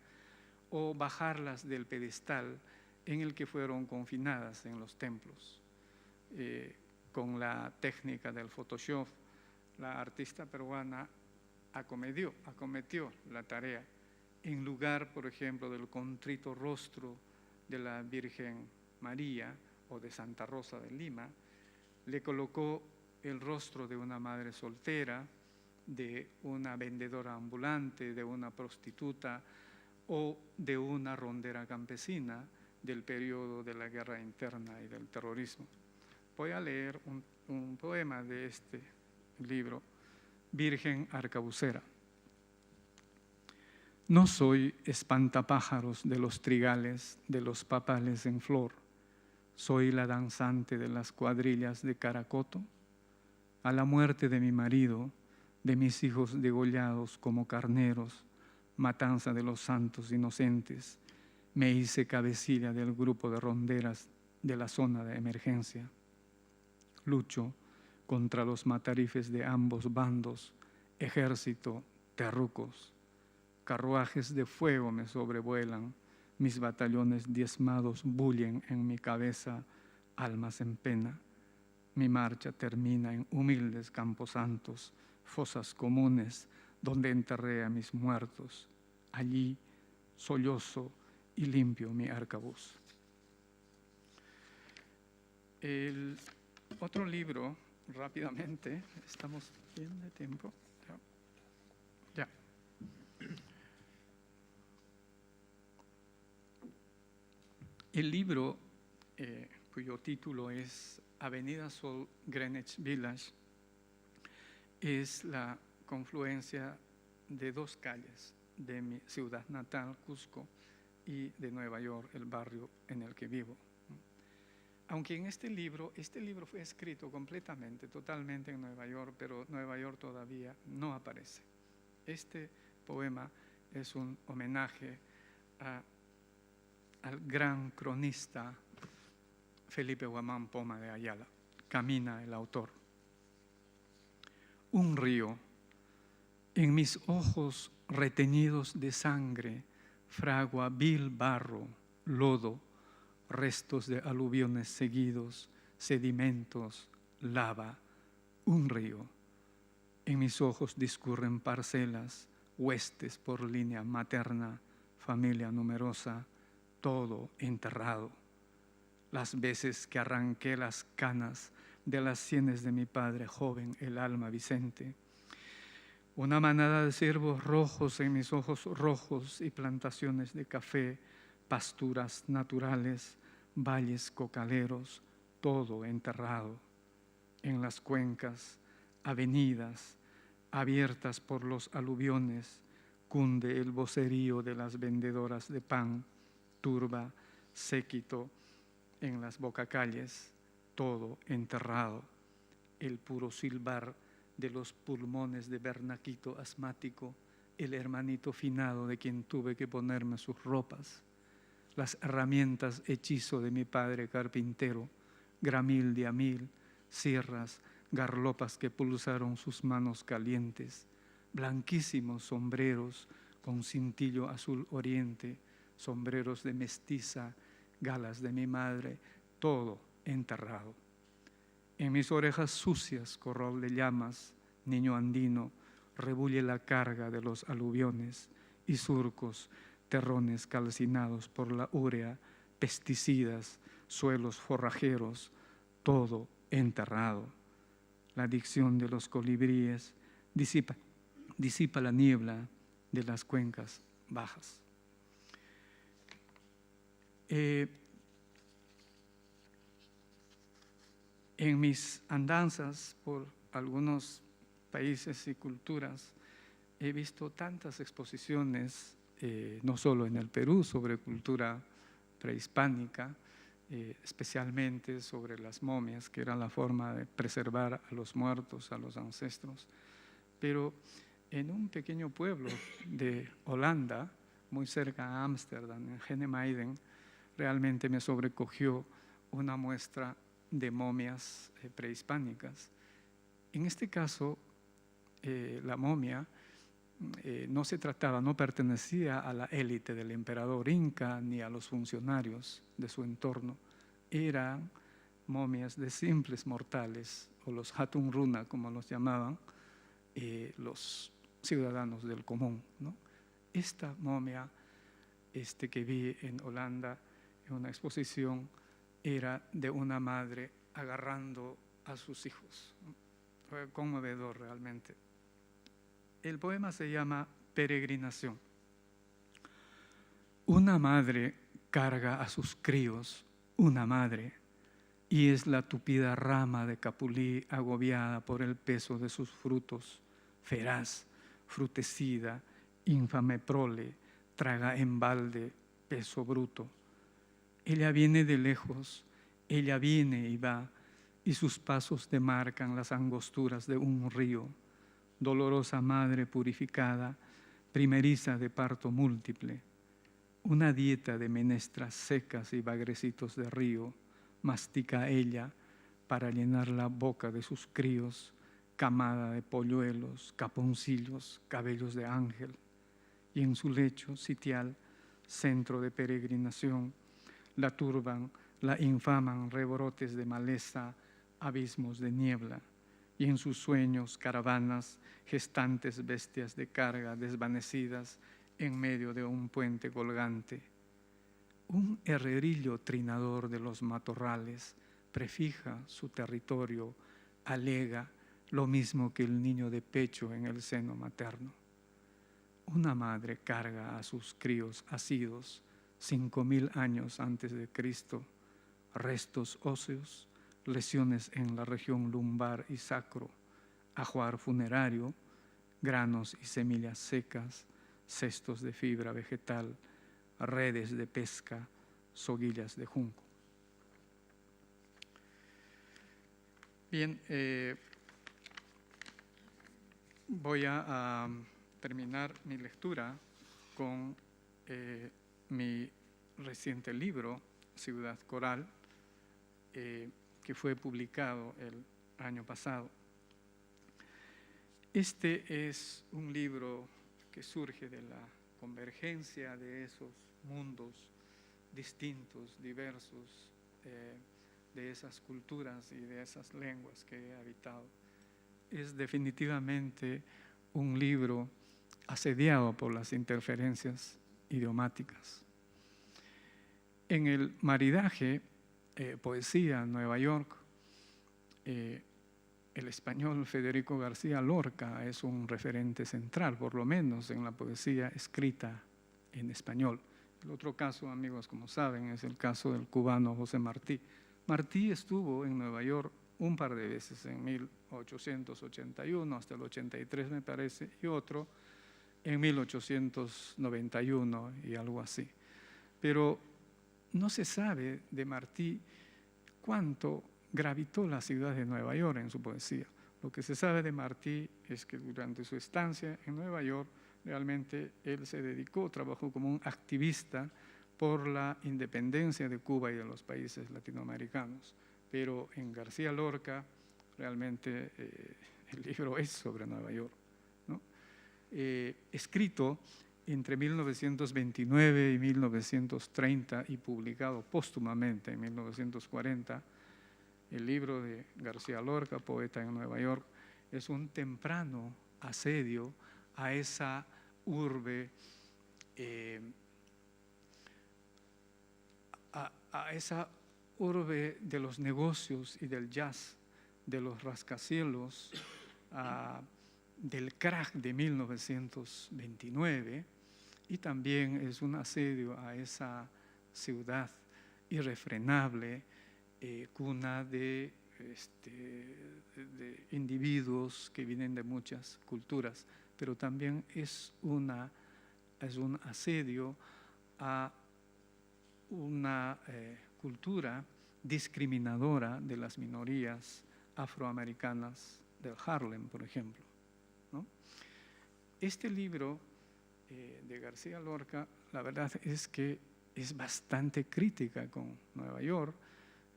Speaker 3: o bajarlas del pedestal en el que fueron confinadas en los templos. con la técnica del Photoshop, la artista peruana acometió la tarea. En lugar, por ejemplo, del contrito rostro de la Virgen María o de Santa Rosa de Lima, le colocó el rostro de una madre soltera, de una vendedora ambulante, de una prostituta o de una rondera campesina del periodo de la guerra interna y del terrorismo. Voy a leer un poema de este libro, Virgen Arcabucera. No soy espantapájaros de los trigales, de los papales en flor. Soy la danzante de las cuadrillas de Caracoto. A la muerte de mi marido, de mis hijos degollados como carneros, matanza de los santos inocentes, me hice cabecilla del grupo de ronderas de la zona de emergencia. Lucho contra los matarifes de ambos bandos, ejército, terrucos. Carruajes de fuego me sobrevuelan, mis batallones diezmados bullen en mi cabeza, almas en pena. Mi marcha termina en humildes camposantos, fosas comunes, donde enterré a mis muertos. Allí sollozo y limpio mi arcabuz. El otro libro, rápidamente, estamos bien de tiempo. Ya. El libro, cuyo título es Avenida Sol Greenwich Village, es la confluencia de dos calles de mi ciudad natal, Cusco, y de Nueva York, el barrio en el que vivo. Aunque en este libro fue escrito completamente, totalmente en Nueva York, pero Nueva York todavía no aparece. Este poema es un homenaje al gran cronista Felipe Guamán Poma de Ayala. Camina el autor. Un río, en mis ojos reteñidos de sangre, fragua vil barro, lodo, restos de aluviones seguidos, sedimentos, lava. Un río, en mis ojos discurren parcelas, huestes por línea materna, familia numerosa, todo enterrado. Las veces que arranqué las canas de las sienes de mi padre joven, el alma Vicente. Una manada de ciervos rojos en mis ojos rojos y plantaciones de café, pasturas naturales, valles cocaleros, todo enterrado. En las cuencas, avenidas abiertas por los aluviones, cunde el vocerío de las vendedoras de pan, turba, séquito, en las bocacalles, todo enterrado. El puro silbar de los pulmones de Bernaquito asmático, el hermanito finado de quien tuve que ponerme sus ropas, las herramientas hechizo de mi padre carpintero, gramil de amil, sierras, garlopas que pulsaron sus manos calientes, blanquísimos sombreros con cintillo azul oriente, sombreros de mestiza, galas de mi madre, todo enterrado. En mis orejas sucias, corral de llamas, niño andino, rebulle la carga de los aluviones y surcos, terrones calcinados por la urea, pesticidas, suelos forrajeros, todo enterrado. La adicción de los colibríes disipa la niebla de las cuencas bajas. En mis andanzas por algunos países y culturas he visto tantas exposiciones, no solo en el Perú, sobre cultura prehispánica, especialmente sobre las momias, que era la forma de preservar a los muertos, a los ancestros. Pero en un pequeño pueblo de Holanda, muy cerca a Ámsterdam, en Genemeiden, realmente me sobrecogió una muestra de momias prehispánicas. En este caso, la momia no pertenecía a la élite del emperador inca ni a los funcionarios de su entorno. Eran momias de simples mortales, o los Hatun Runa, como los llamaban los ciudadanos del común, ¿no? Esta momia que vi en Holanda en una exposición era de una madre agarrando a sus hijos. Fue conmovedor realmente. El poema se llama Peregrinación. Una madre carga a sus críos, una madre, y es la tupida rama de capulí agobiada por el peso de sus frutos, feraz, frutecida, infame prole, traga en balde, peso bruto. Ella viene de lejos, ella viene y va, y sus pasos demarcan las angosturas de un río. Dolorosa madre purificada, primeriza de parto múltiple. Una dieta de menestras secas y bagrecitos de río mastica ella para llenar la boca de sus críos, camada de polluelos, caponcillos, cabellos de ángel. Y en su lecho sitial, centro de peregrinación, la turban, la infaman rebrotes de maleza, abismos de niebla. Y en sus sueños, caravanas, gestantes bestias de carga desvanecidas en medio de un puente colgante. Un herrerillo trinador de los matorrales prefija su territorio, alega lo mismo que el niño de pecho en el seno materno. Una madre carga a sus críos asidos 5000 años antes de Cristo, restos óseos, lesiones en la región lumbar y sacro, ajuar funerario, granos y semillas secas, cestos de fibra vegetal, redes de pesca, soguillas de junco. Bien, voy a terminar mi lectura con mi reciente libro, Ciudad Coral, que fue publicado el año pasado. Este es un libro que surge de la convergencia de esos mundos distintos, diversos, de esas culturas y de esas lenguas que he habitado. Es definitivamente un libro asediado por las interferencias idiomáticas. En el maridaje, poesía, Nueva York, el español Federico García Lorca es un referente central, por lo menos en la poesía escrita en español. El otro caso, amigos, como saben, es el caso del cubano José Martí. Martí estuvo en Nueva York un par de veces, en 1881 hasta el 83 me parece, y otro en 1891 y algo así. Pero no se sabe de Martí cuánto gravitó la ciudad de Nueva York en su poesía. Lo que se sabe de Martí es que durante su estancia en Nueva York, realmente él se dedicó, trabajó como un activista por la independencia de Cuba y de los países latinoamericanos. Pero en García Lorca, realmente el libro es sobre Nueva York, ¿no? Escrito entre 1929 y 1930 y publicado póstumamente en 1940, el libro de García Lorca, Poeta en Nueva York, es un temprano asedio a esa urbe, a esa urbe de los negocios y del jazz, de los rascacielos, del crack de 1929, y también es un asedio a esa ciudad irrefrenable, cuna de individuos que vienen de muchas culturas, pero también es un asedio a una cultura discriminadora de las minorías afroamericanas del Harlem, por ejemplo, ¿no? Este libro de García Lorca, la verdad es que es bastante crítica con Nueva York.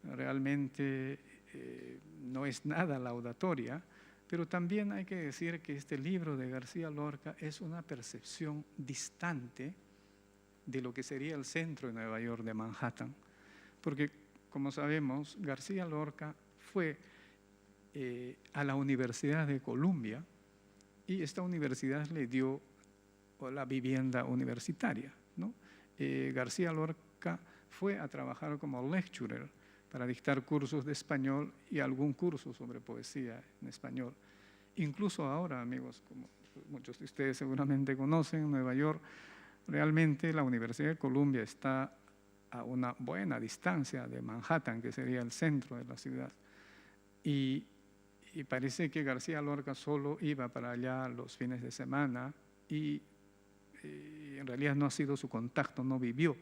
Speaker 3: Realmente no es nada laudatoria, pero también hay que decir que este libro de García Lorca es una percepción distante de lo que sería el centro de Nueva York, de Manhattan, porque como sabemos, García Lorca fue a la Universidad de Columbia y esta universidad le dio la vivienda universitaria, ¿no? García Lorca fue a trabajar como lecturer para dictar cursos de español y algún curso sobre poesía en español. Incluso ahora, amigos, como muchos de ustedes seguramente conocen, en Nueva York, realmente la Universidad de Columbia está a una buena distancia de Manhattan, que sería el centro de la ciudad. Y parece que García Lorca solo iba para allá los fines de semana y en realidad no ha sido su contacto, no vivió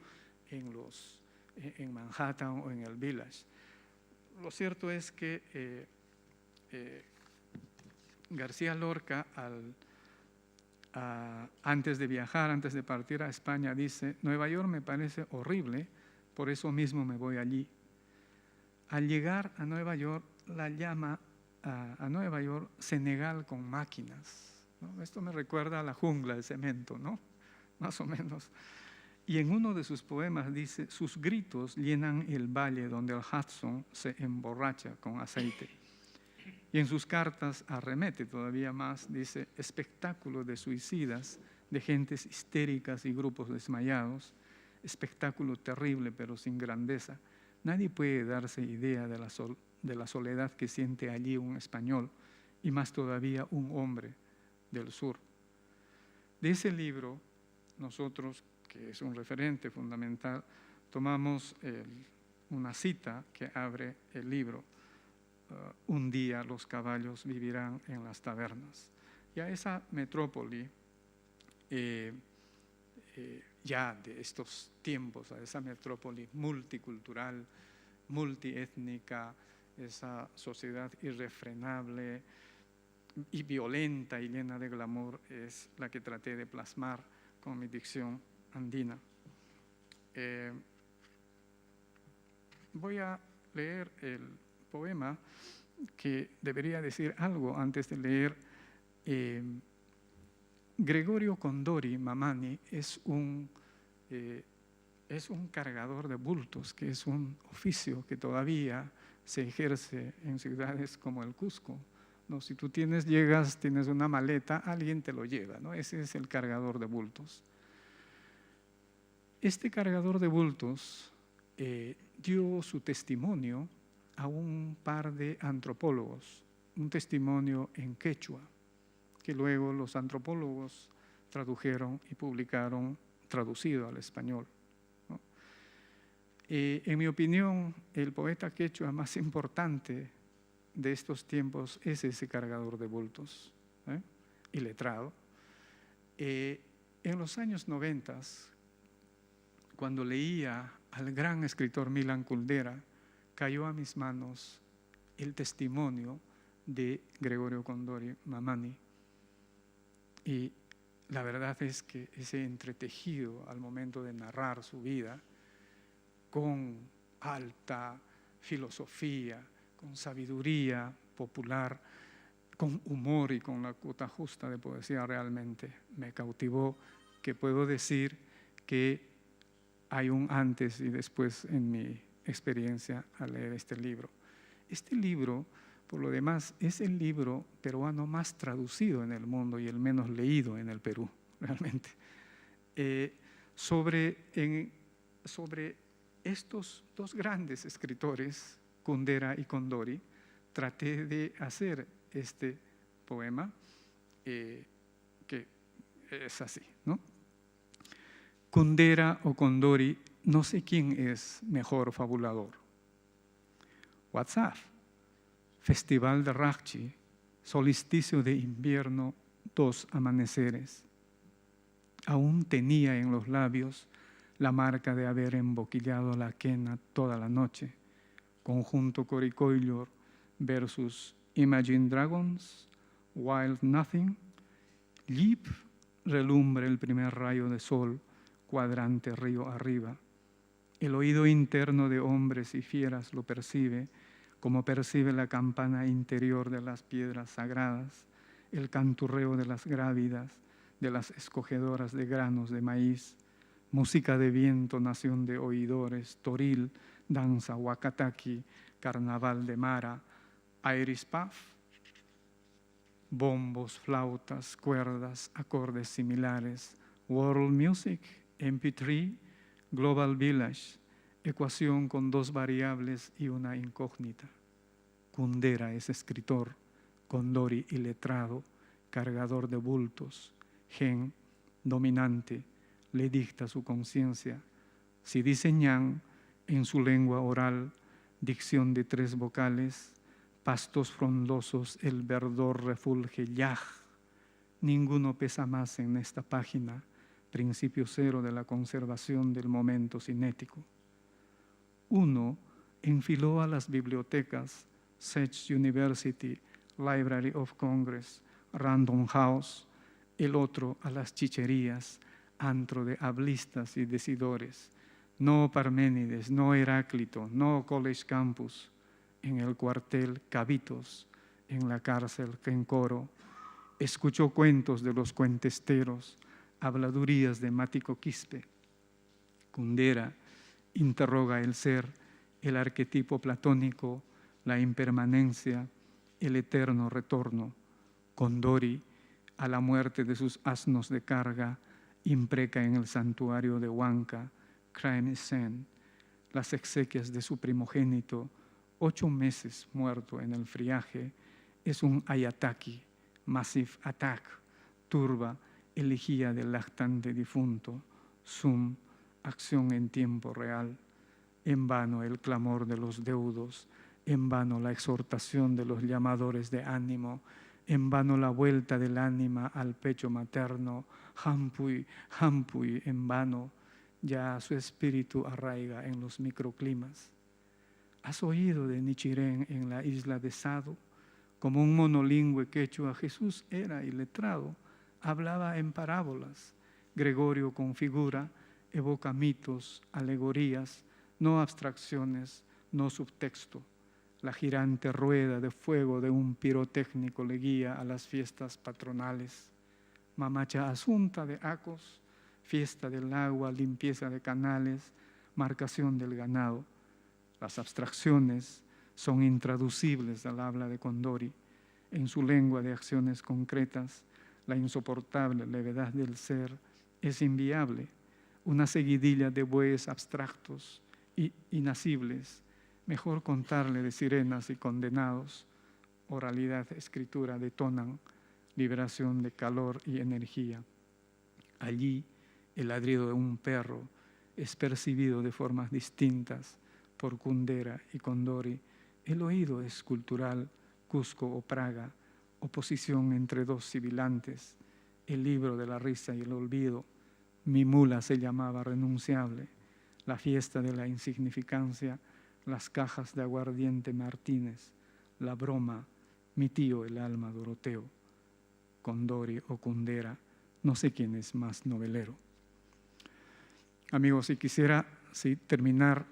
Speaker 3: en Manhattan o en el Village. Lo cierto es que García Lorca, antes de viajar, antes de partir a España, dice: Nueva York me parece horrible, por eso mismo me voy allí. Al llegar a Nueva York, la llama a Nueva York Senegal con máquinas, ¿no? Esto me recuerda a la jungla de cemento, ¿no? Más o menos. Y en uno de sus poemas dice: sus gritos llenan el valle donde el Hudson se emborracha con aceite. Y en sus cartas arremete todavía más, dice: espectáculo de suicidas, de gentes histéricas y grupos desmayados, espectáculo terrible pero sin grandeza. Nadie puede darse idea de la soledad que siente allí un español y más todavía un hombre del sur. De ese libro, nosotros, que es un referente fundamental, tomamos una cita que abre el libro: un día los caballos vivirán en las tabernas. Y a esa metrópoli, ya de estos tiempos, a esa metrópoli multicultural, multiétnica, esa sociedad irrefrenable y violenta y llena de glamour, es la que traté de plasmar con mi dicción andina. Voy a leer el poema que debería decir algo antes de leer. Gregorio Condori Mamani es un cargador de bultos, que es un oficio que todavía se ejerce en ciudades como el Cusco, ¿no? Si tú llegas, tienes una maleta, alguien te lo lleva, ¿no? Ese es el cargador de bultos. Este cargador de bultos dio su testimonio a un par de antropólogos, un testimonio en quechua, que luego los antropólogos tradujeron y publicaron traducido al español, ¿no? En mi opinión, el poeta quechua más importante de estos tiempos es ese cargador de bultos, y letrado. En los años 90, cuando leía al gran escritor Milan Kundera, cayó a mis manos el testimonio de Gregorio Condori Mamani. Y la verdad es que ese entretejido al momento de narrar su vida, con alta filosofía, con sabiduría popular, con humor y con la cuota justa de poesía, realmente me cautivó, que puedo decir que hay un antes y después en mi experiencia al leer este libro. Este libro, por lo demás, es el libro peruano más traducido en el mundo y el menos leído en el Perú, realmente. Sobre estos dos grandes escritores, Kundera y Condori, traté de hacer este poema, que es así, ¿no? Kundera o Condori, no sé quién es mejor fabulador. WhatsApp, Festival de Rachi, solsticio de invierno, 2 amaneceres. Aún tenía en los labios la marca de haber emboquillado la quena toda la noche. Conjunto Coricoillor versus Imagine Dragons, Wild Nothing. Yip relumbre el primer rayo de sol, cuadrante río arriba. El oído interno de hombres y fieras lo percibe, como percibe la campana interior de las piedras sagradas, el canturreo de las grávidas, de las escogedoras de granos de maíz, música de viento, nación de oidores, toril, danza wakataki, carnaval de Mara, Irish puff, bombos, flautas, cuerdas, acordes similares, world music, MP3, global village, ecuación con 2 variables y una incógnita. Kundera es escritor, Kondori iletrado, cargador de bultos, gen, dominante, le dicta su conciencia. Si dice ñan, en su lengua oral, dicción de 3 vocales, pastos frondosos, el verdor refulge yaj. Ninguno pesa más en esta página, principio cero de la conservación del momento cinético. Uno enfiló a las bibliotecas, Sage University, Library of Congress, Random House, el otro a las chicherías, antro de hablistas y decidores, no Parménides, no Heráclito, no College Campus, en el cuartel Cabitos, en la cárcel Quencoro, escuchó cuentos de los cuentesteros, habladurías de Mático Quispe. Kundera interroga el ser, el arquetipo platónico, la impermanencia, el eterno retorno. Kondori, a la muerte de sus asnos de carga, impreca en el santuario de Huanca, Crime Sen, las exequias de su primogénito, 8 meses muerto en el friaje, es un ayataki, massive attack, turba, elegía del lactante difunto, sum, acción en tiempo real. En vano el clamor de los deudos, en vano la exhortación de los llamadores de ánimo, en vano la vuelta del ánima al pecho materno, hampuy, hampuy, en vano, ya su espíritu arraiga en los microclimas. ¿Has oído de Nichiren en la isla de Sado? Como un monolingüe quechua, Jesús era iletrado, hablaba en parábolas. Gregorio configura, evoca mitos, alegorías, no abstracciones, no subtexto. La girante rueda de fuego de un pirotécnico le guía a las fiestas patronales. Mamacha Asunta de Acos, fiesta del agua, limpieza de canales, marcación del ganado. Las abstracciones son intraducibles al habla de Kondori. En su lengua de acciones concretas, la insoportable levedad del ser es inviable. Una seguidilla de bueyes abstractos y inacibles. Mejor contarle de sirenas y condenados. Oralidad, escritura detonan liberación de calor y energía. Allí, el ladrido de un perro es percibido de formas distintas por Kundera y Kondori. El oído es cultural, Cusco o Praga, oposición entre 2 sibilantes, el libro de la risa y el olvido. Mi mula se llamaba renunciable, la fiesta de la insignificancia, las cajas de aguardiente Martínez, la broma, mi tío el alma Doroteo. Kondori o Kundera, no sé quién es más novelero. Amigos, y quisiera terminar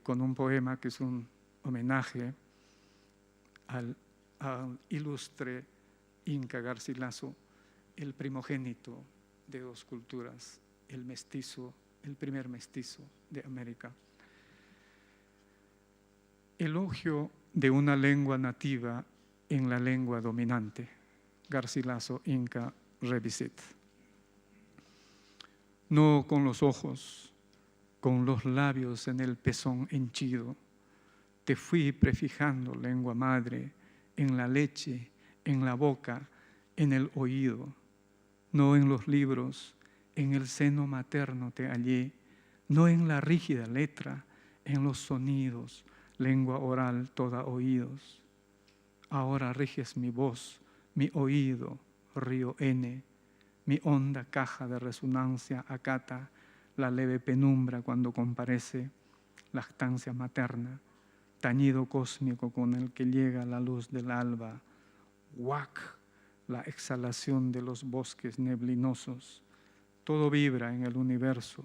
Speaker 3: con un poema que es un homenaje al ilustre Inca Garcilaso, el primogénito de 2 culturas, el mestizo, el primer mestizo de América. Elogio de una lengua nativa en la lengua dominante. Garcilaso Inca Revisit. No con los ojos, con los labios en el pezón henchido, te fui prefijando, lengua madre, en la leche, en la boca, en el oído. No en los libros, en el seno materno te hallé, no en la rígida letra, en los sonidos, lengua oral toda oídos. Ahora riges mi voz, mi oído, río N, mi honda caja de resonancia acata la leve penumbra cuando comparece lactancia materna, tañido cósmico con el que llega la luz del alba, huac, la exhalación de los bosques neblinosos. Todo vibra en el universo.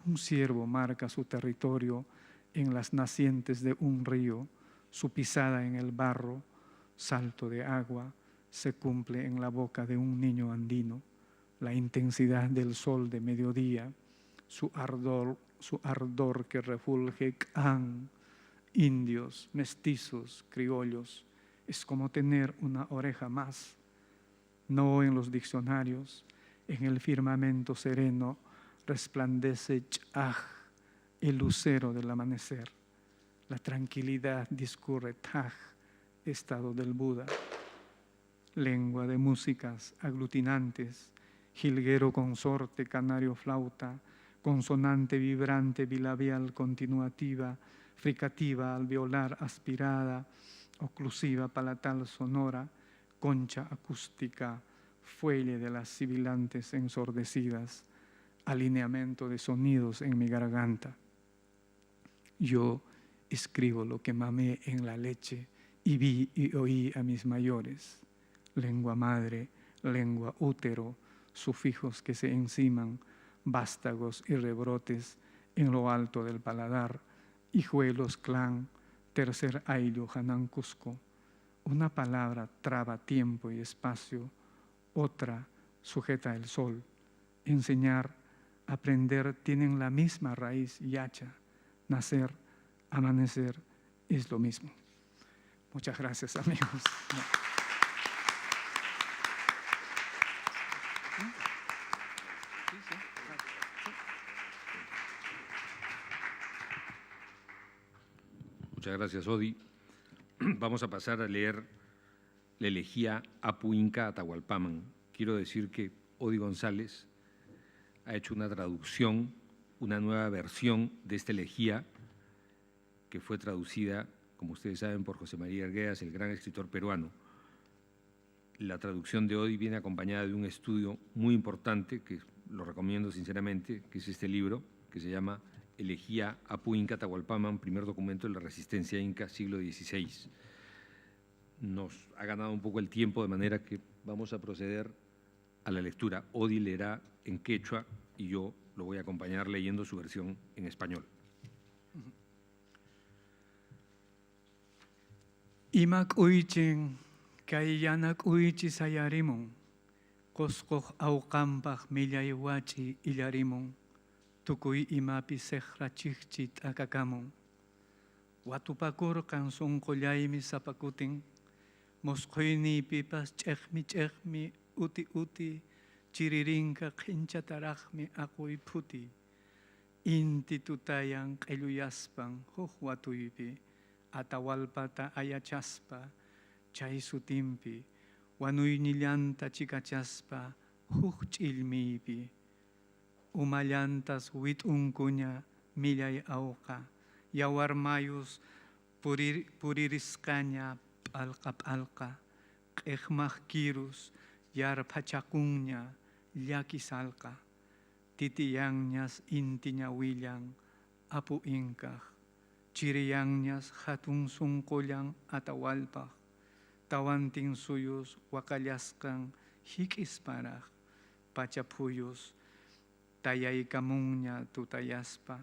Speaker 3: Un ciervo marca su territorio en las nacientes de un río, su pisada en el barro, salto de agua, se cumple en la boca de un niño andino. La intensidad del sol de mediodía, su ardor su ardor que refulge K'an, indios, mestizos, criollos. Es como tener una oreja más, no en los diccionarios, en el firmamento sereno resplandece Ch'aj, el lucero del amanecer. La tranquilidad discurre Taj, estado del Buda. Lengua de músicas aglutinantes, jilguero consorte, canario flauta, consonante vibrante, bilabial continuativa, fricativa alveolar aspirada, oclusiva palatal sonora, concha acústica, fuelle de las sibilantes ensordecidas, alineamiento de sonidos en mi garganta. Yo escribo lo que mamé en la leche y vi y oí a mis mayores. Lengua madre, lengua útero, sufijos que se enciman, vástagos y rebrotes en lo alto del paladar, hijuelos clan, tercer ayllu Hanan Cusco. Una palabra traba tiempo y espacio, otra sujeta el sol. Enseñar, aprender tienen la misma raíz yacha. Nacer, amanecer es lo mismo. Muchas gracias, amigos.
Speaker 2: Muchas gracias, Odi. Vamos a pasar a leer la elegía Apu Inca Atahualpaman. Quiero decir que Odi González ha hecho una traducción, una nueva versión de esta elegía que fue traducida, como ustedes saben, por José María Arguedas, el gran escritor peruano. La traducción de Odi viene acompañada de un estudio muy importante, que lo recomiendo sinceramente, que es este libro, que se llama Elegía Apu Inca Atahualpaman, primer documento de la resistencia inca, siglo XVI. Nos ha ganado un poco el tiempo, de manera que vamos a proceder a la lectura. Odi leerá en quechua y yo lo voy a acompañar leyendo su versión en español.
Speaker 3: Imak uichen, kayanak uichi sayarimon, koskoj aukampaj millaywachi illarimon, tukuy imapi sejrachichit akakamon. Watupakurkan sonqollaymi sapakutin, mosquyni pipas ch'eqmi uti, chiririnka qhinchataraqmi aquy phuti. Inti tutayan q'illuyaspan huk watuypi, Atahualpata ayachaspa, chay sutimpi, wanuynillanta chikachaspa, huk ch'illmiypi. Umallantas wit'unkuña millay awqa, yawarmayus puririsqaña p'alqa, q'eqmaq kirus yarphachakunña llakisalqa, titiyanñas inti ñawillan Apu Incaj, chiriyanñas hatun sunqullan Atahualpaj, tawantin suyus wakallasqan hik'isparaq, pachaphuyus tayaykamunña tutayaspa,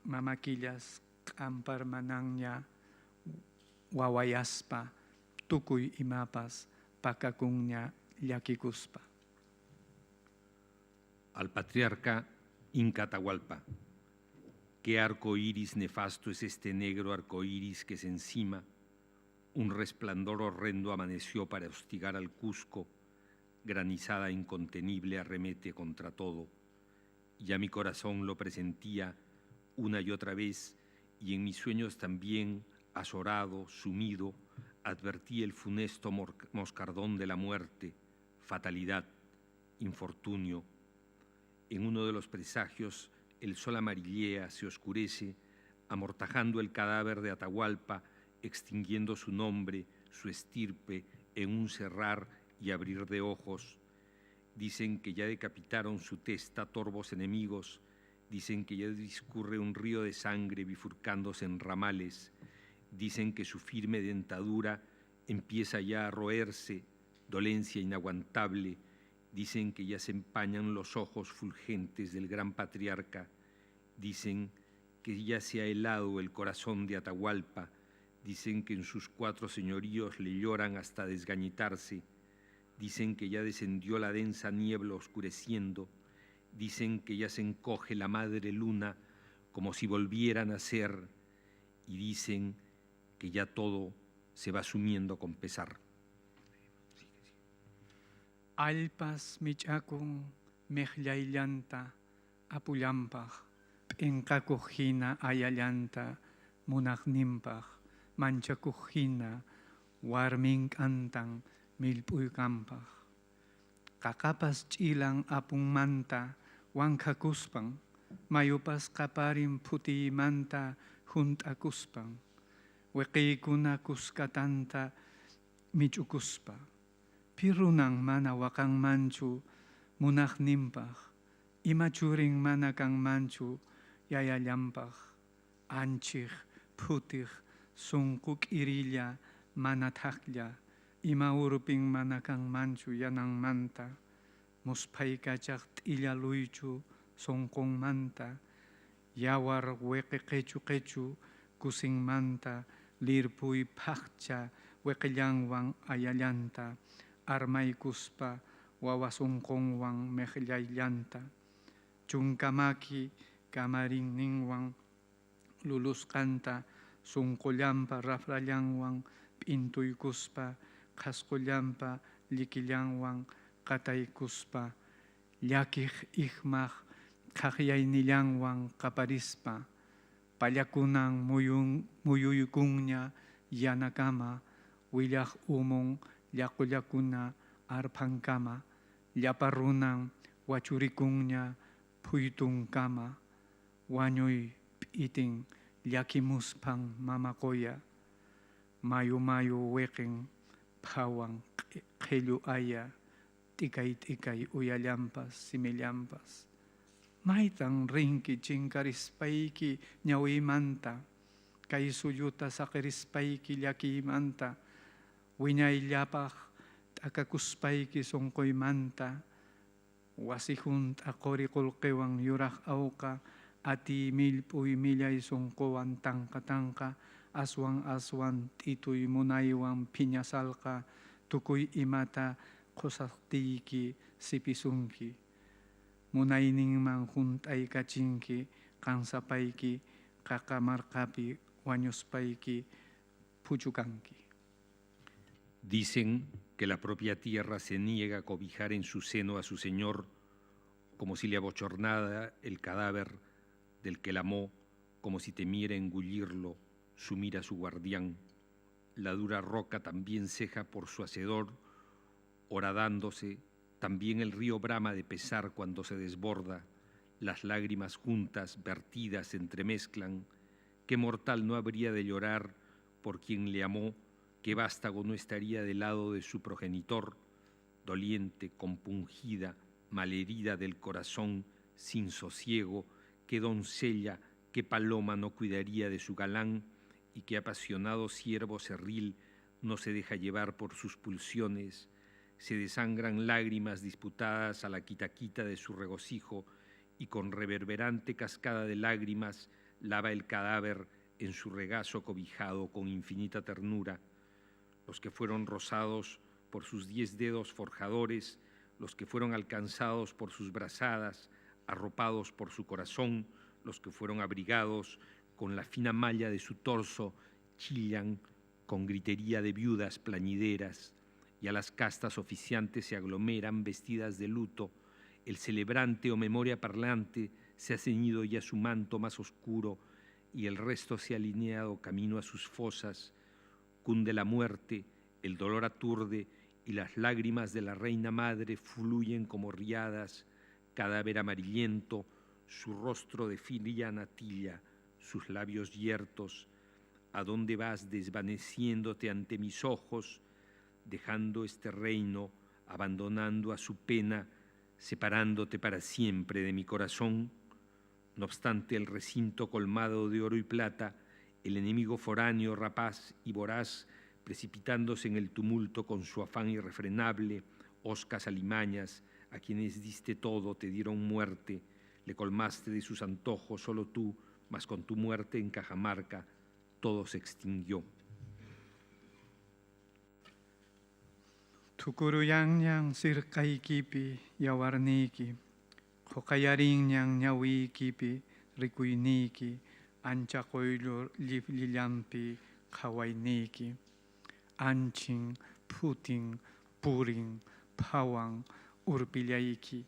Speaker 3: mamakillas k'amparmananña wawayaspa, tukuy imapas pakakunña llakikuspa.
Speaker 2: Al patriarca Inca Atahualpa. ¿Qué arco iris nefasto es este negro arco iris que se encima? Un resplandor horrendo amaneció para hostigar al Cusco, granizada incontenible arremete contra todo. Ya mi corazón lo presentía una y otra vez, y en mis sueños también, azorado, sumido, advertí el funesto moscardón de la muerte, fatalidad, infortunio. En uno de los presagios, el sol amarillea, se oscurece, amortajando el cadáver de Atahualpa, extinguiendo su nombre, su estirpe, en un cerrar y abrir de ojos. Dicen que ya decapitaron su testa torvos enemigos, dicen que ya discurre un río de sangre bifurcándose en ramales, dicen que su firme dentadura empieza ya a roerse, dolencia inaguantable, dicen que ya se empañan los ojos fulgentes del gran patriarca, dicen que ya se ha helado el corazón de Atahualpa, dicen que en sus 4 señoríos le lloran hasta desgañitarse, dicen que ya descendió la densa niebla oscureciendo, Dicen que ya se encoge la madre luna como si volviera a nacer, y dicen que ya todo se va sumiendo con pesar.
Speaker 3: Alpas michakun mejlayllanta apulampaj, p'enkakujina ayallanta munaqninpaj, manchakujina warmink'antan millp'uykanpaj. Kakapas ch'ilan apunmanta wankakuspan, mayupas qaparin phutiymanta junt'akuspan, weqiykuna kuskatanta mich'ukuspa. Pirunan mana wakanmanchu munaqninpaj, imachurin mana kanmanchu yayallampaj, anchij, phutij, sunqu k'irilla mana thaqlla, ima urpin mana kanmanchu yananmanta, muspaykachaq t'illa luychu sunqunmanta, yawar weqeqechu kusinmanta, lirpuy phaqcha weqillanwan ayallanta, armaykuspa wawa sunqunwan mejllayllanta, chunkamaki kamarinninwan lulusqanta, sunqullanpa rafrallanwan p'intuykuspa, qhasqullanpa liquillanwan qataykuspa, llakij ijmaj qaqllaynillanwan qaparispa, pallakunan muyuykunña yanakama, willaq umun llaqullakuna arpankama, llapa runan wachurikunña phuytunkama, wañuy p'itin llakimuspan mamakoya, mayu weqin phawan qhillu aya, t'ikay uyallampas simillampas. Maytan rinki chinkarispayki ñawiymanta, kay suyuta saqirispayki llakiymanta, wiñayllapaq t'akakuspayki sunquymanta, wasi junta qori qullqiwan yuraq awqa, ati millp'uy millay sunquwan tanqa, aswan t'ituy munaywan phiñasalqa, tukuy imata qusaptiyki sipisunki, munayninman junt'aykachinki, qansapayki, qaqamarqapi wañuspayki puchukanki.
Speaker 2: Dicen que la propia tierra se niega a cobijar en su seno a su señor, como si le abochornara el cadáver del que la amó, como si temiera engullirlo, sumir a su guardián. La dura roca también ceja por su hacedor, horadándose, también el río brama de pesar cuando se desborda, las lágrimas juntas, vertidas, se entremezclan. ¿Qué mortal no habría de llorar por quien le amó? ¿Qué vástago no estaría del lado de su progenitor? Doliente, compungida, malherida del corazón, sin sosiego, ¿qué doncella, qué paloma no cuidaría de su galán? Y qué apasionado ciervo cerril no se deja llevar por sus pulsiones. Se desangran lágrimas disputadas a la quitaquita de su regocijo, y con reverberante cascada de lágrimas lava el cadáver en su regazo cobijado con infinita ternura. Los que fueron rozados por sus 10 dedos forjadores, los que fueron alcanzados por sus brazadas, arropados por su corazón, los que fueron abrigados con la fina malla de su torso, chillan con gritería de viudas plañideras, y a las castas oficiantes se aglomeran vestidas de luto. El celebrante o memoria parlante se ha ceñido ya su manto más oscuro, y el resto se ha alineado camino a sus fosas. Cunde la muerte, el dolor aturde, y las lágrimas de la reina madre fluyen como riadas, cadáver amarillento, su rostro de fría natilla, sus labios yertos. ¿A dónde vas desvaneciéndote ante mis ojos, dejando este reino, abandonando a su pena, separándote para siempre de mi corazón? No obstante el recinto colmado de oro y plata, el enemigo foráneo, rapaz y voraz, precipitándose en el tumulto con su afán irrefrenable, hoscas alimañas, a quienes diste todo te dieron muerte, le colmaste de sus antojos solo tú, mas con tu muerte en Cajamarca todo se extinguió.
Speaker 3: Tukuruyanyan sirkaykipi yawarniki, Hokayarin yang nyawi kipi rikuiniki ancha koilo lilampi kawainiki anchin putin purin pawang urpillaiki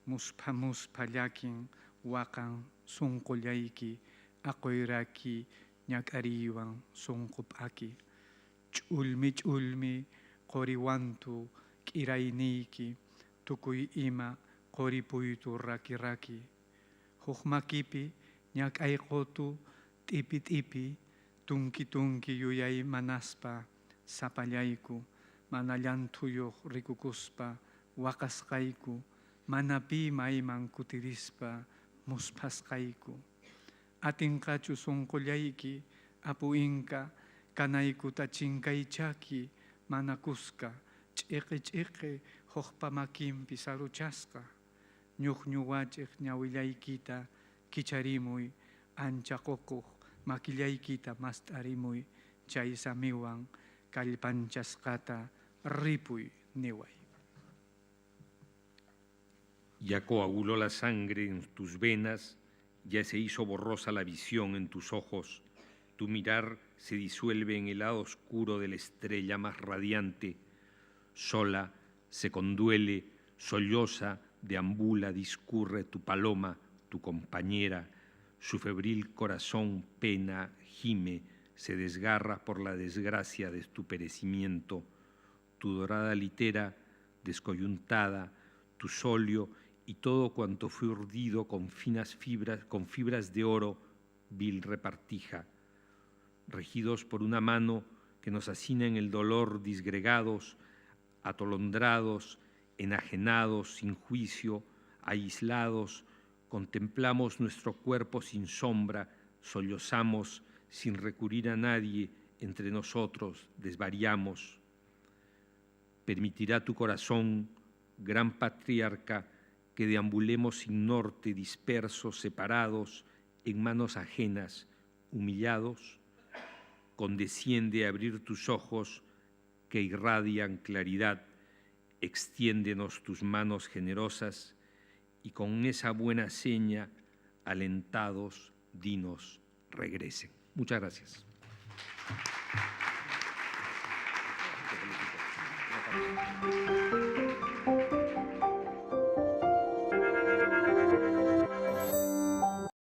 Speaker 3: muspallakin wakan sunqullaiki akoiraki ñak'ariwan sunqup'aki ch'ulmi qoriwantu k'irayniyki tukuy ima qoripuytu raki huk makipi ñak'ayqutu t'ipi tunki yuyay manaspa sapallayku mana llantuyuq rikukuspa waqasqayku mana pi mayman kutirispa muspasqayku atinqachu sunqullayki apu inka kanaykuta chinkaychaki mana kuska ch'iqi hukpa makinpi saruchasqa ñuqñuwachiq ñawillaykita kicharimuy ancha qukuq makillaykita mast'arimuy chay samiwan kallpanchasqata ripuy niway.
Speaker 2: Ya coaguló la sangre en tus venas, ya se hizo borrosa la visión en tus ojos, tu mirar se disuelve en el lado oscuro de la estrella más radiante, sola, se conduele, solloza, deambula, discurre tu paloma, tu compañera, su febril corazón pena, gime, se desgarra por la desgracia de tu perecimiento, tu dorada litera descoyuntada, tu solio y todo cuanto fue urdido con fibras de oro, vil repartija, regidos por una mano que nos hacina en el dolor, disgregados, atolondrados, enajenados, sin juicio, aislados, contemplamos nuestro cuerpo sin sombra, sollozamos sin recurrir a nadie, entre nosotros desvariamos. Permitirá tu corazón, gran patriarca, que deambulemos sin norte, dispersos, separados, en manos ajenas, humillados. Condesciende a abrir tus ojos que irradian claridad, extiéndenos tus manos generosas y con esa buena seña, alentados, dinos, regresen. Muchas gracias.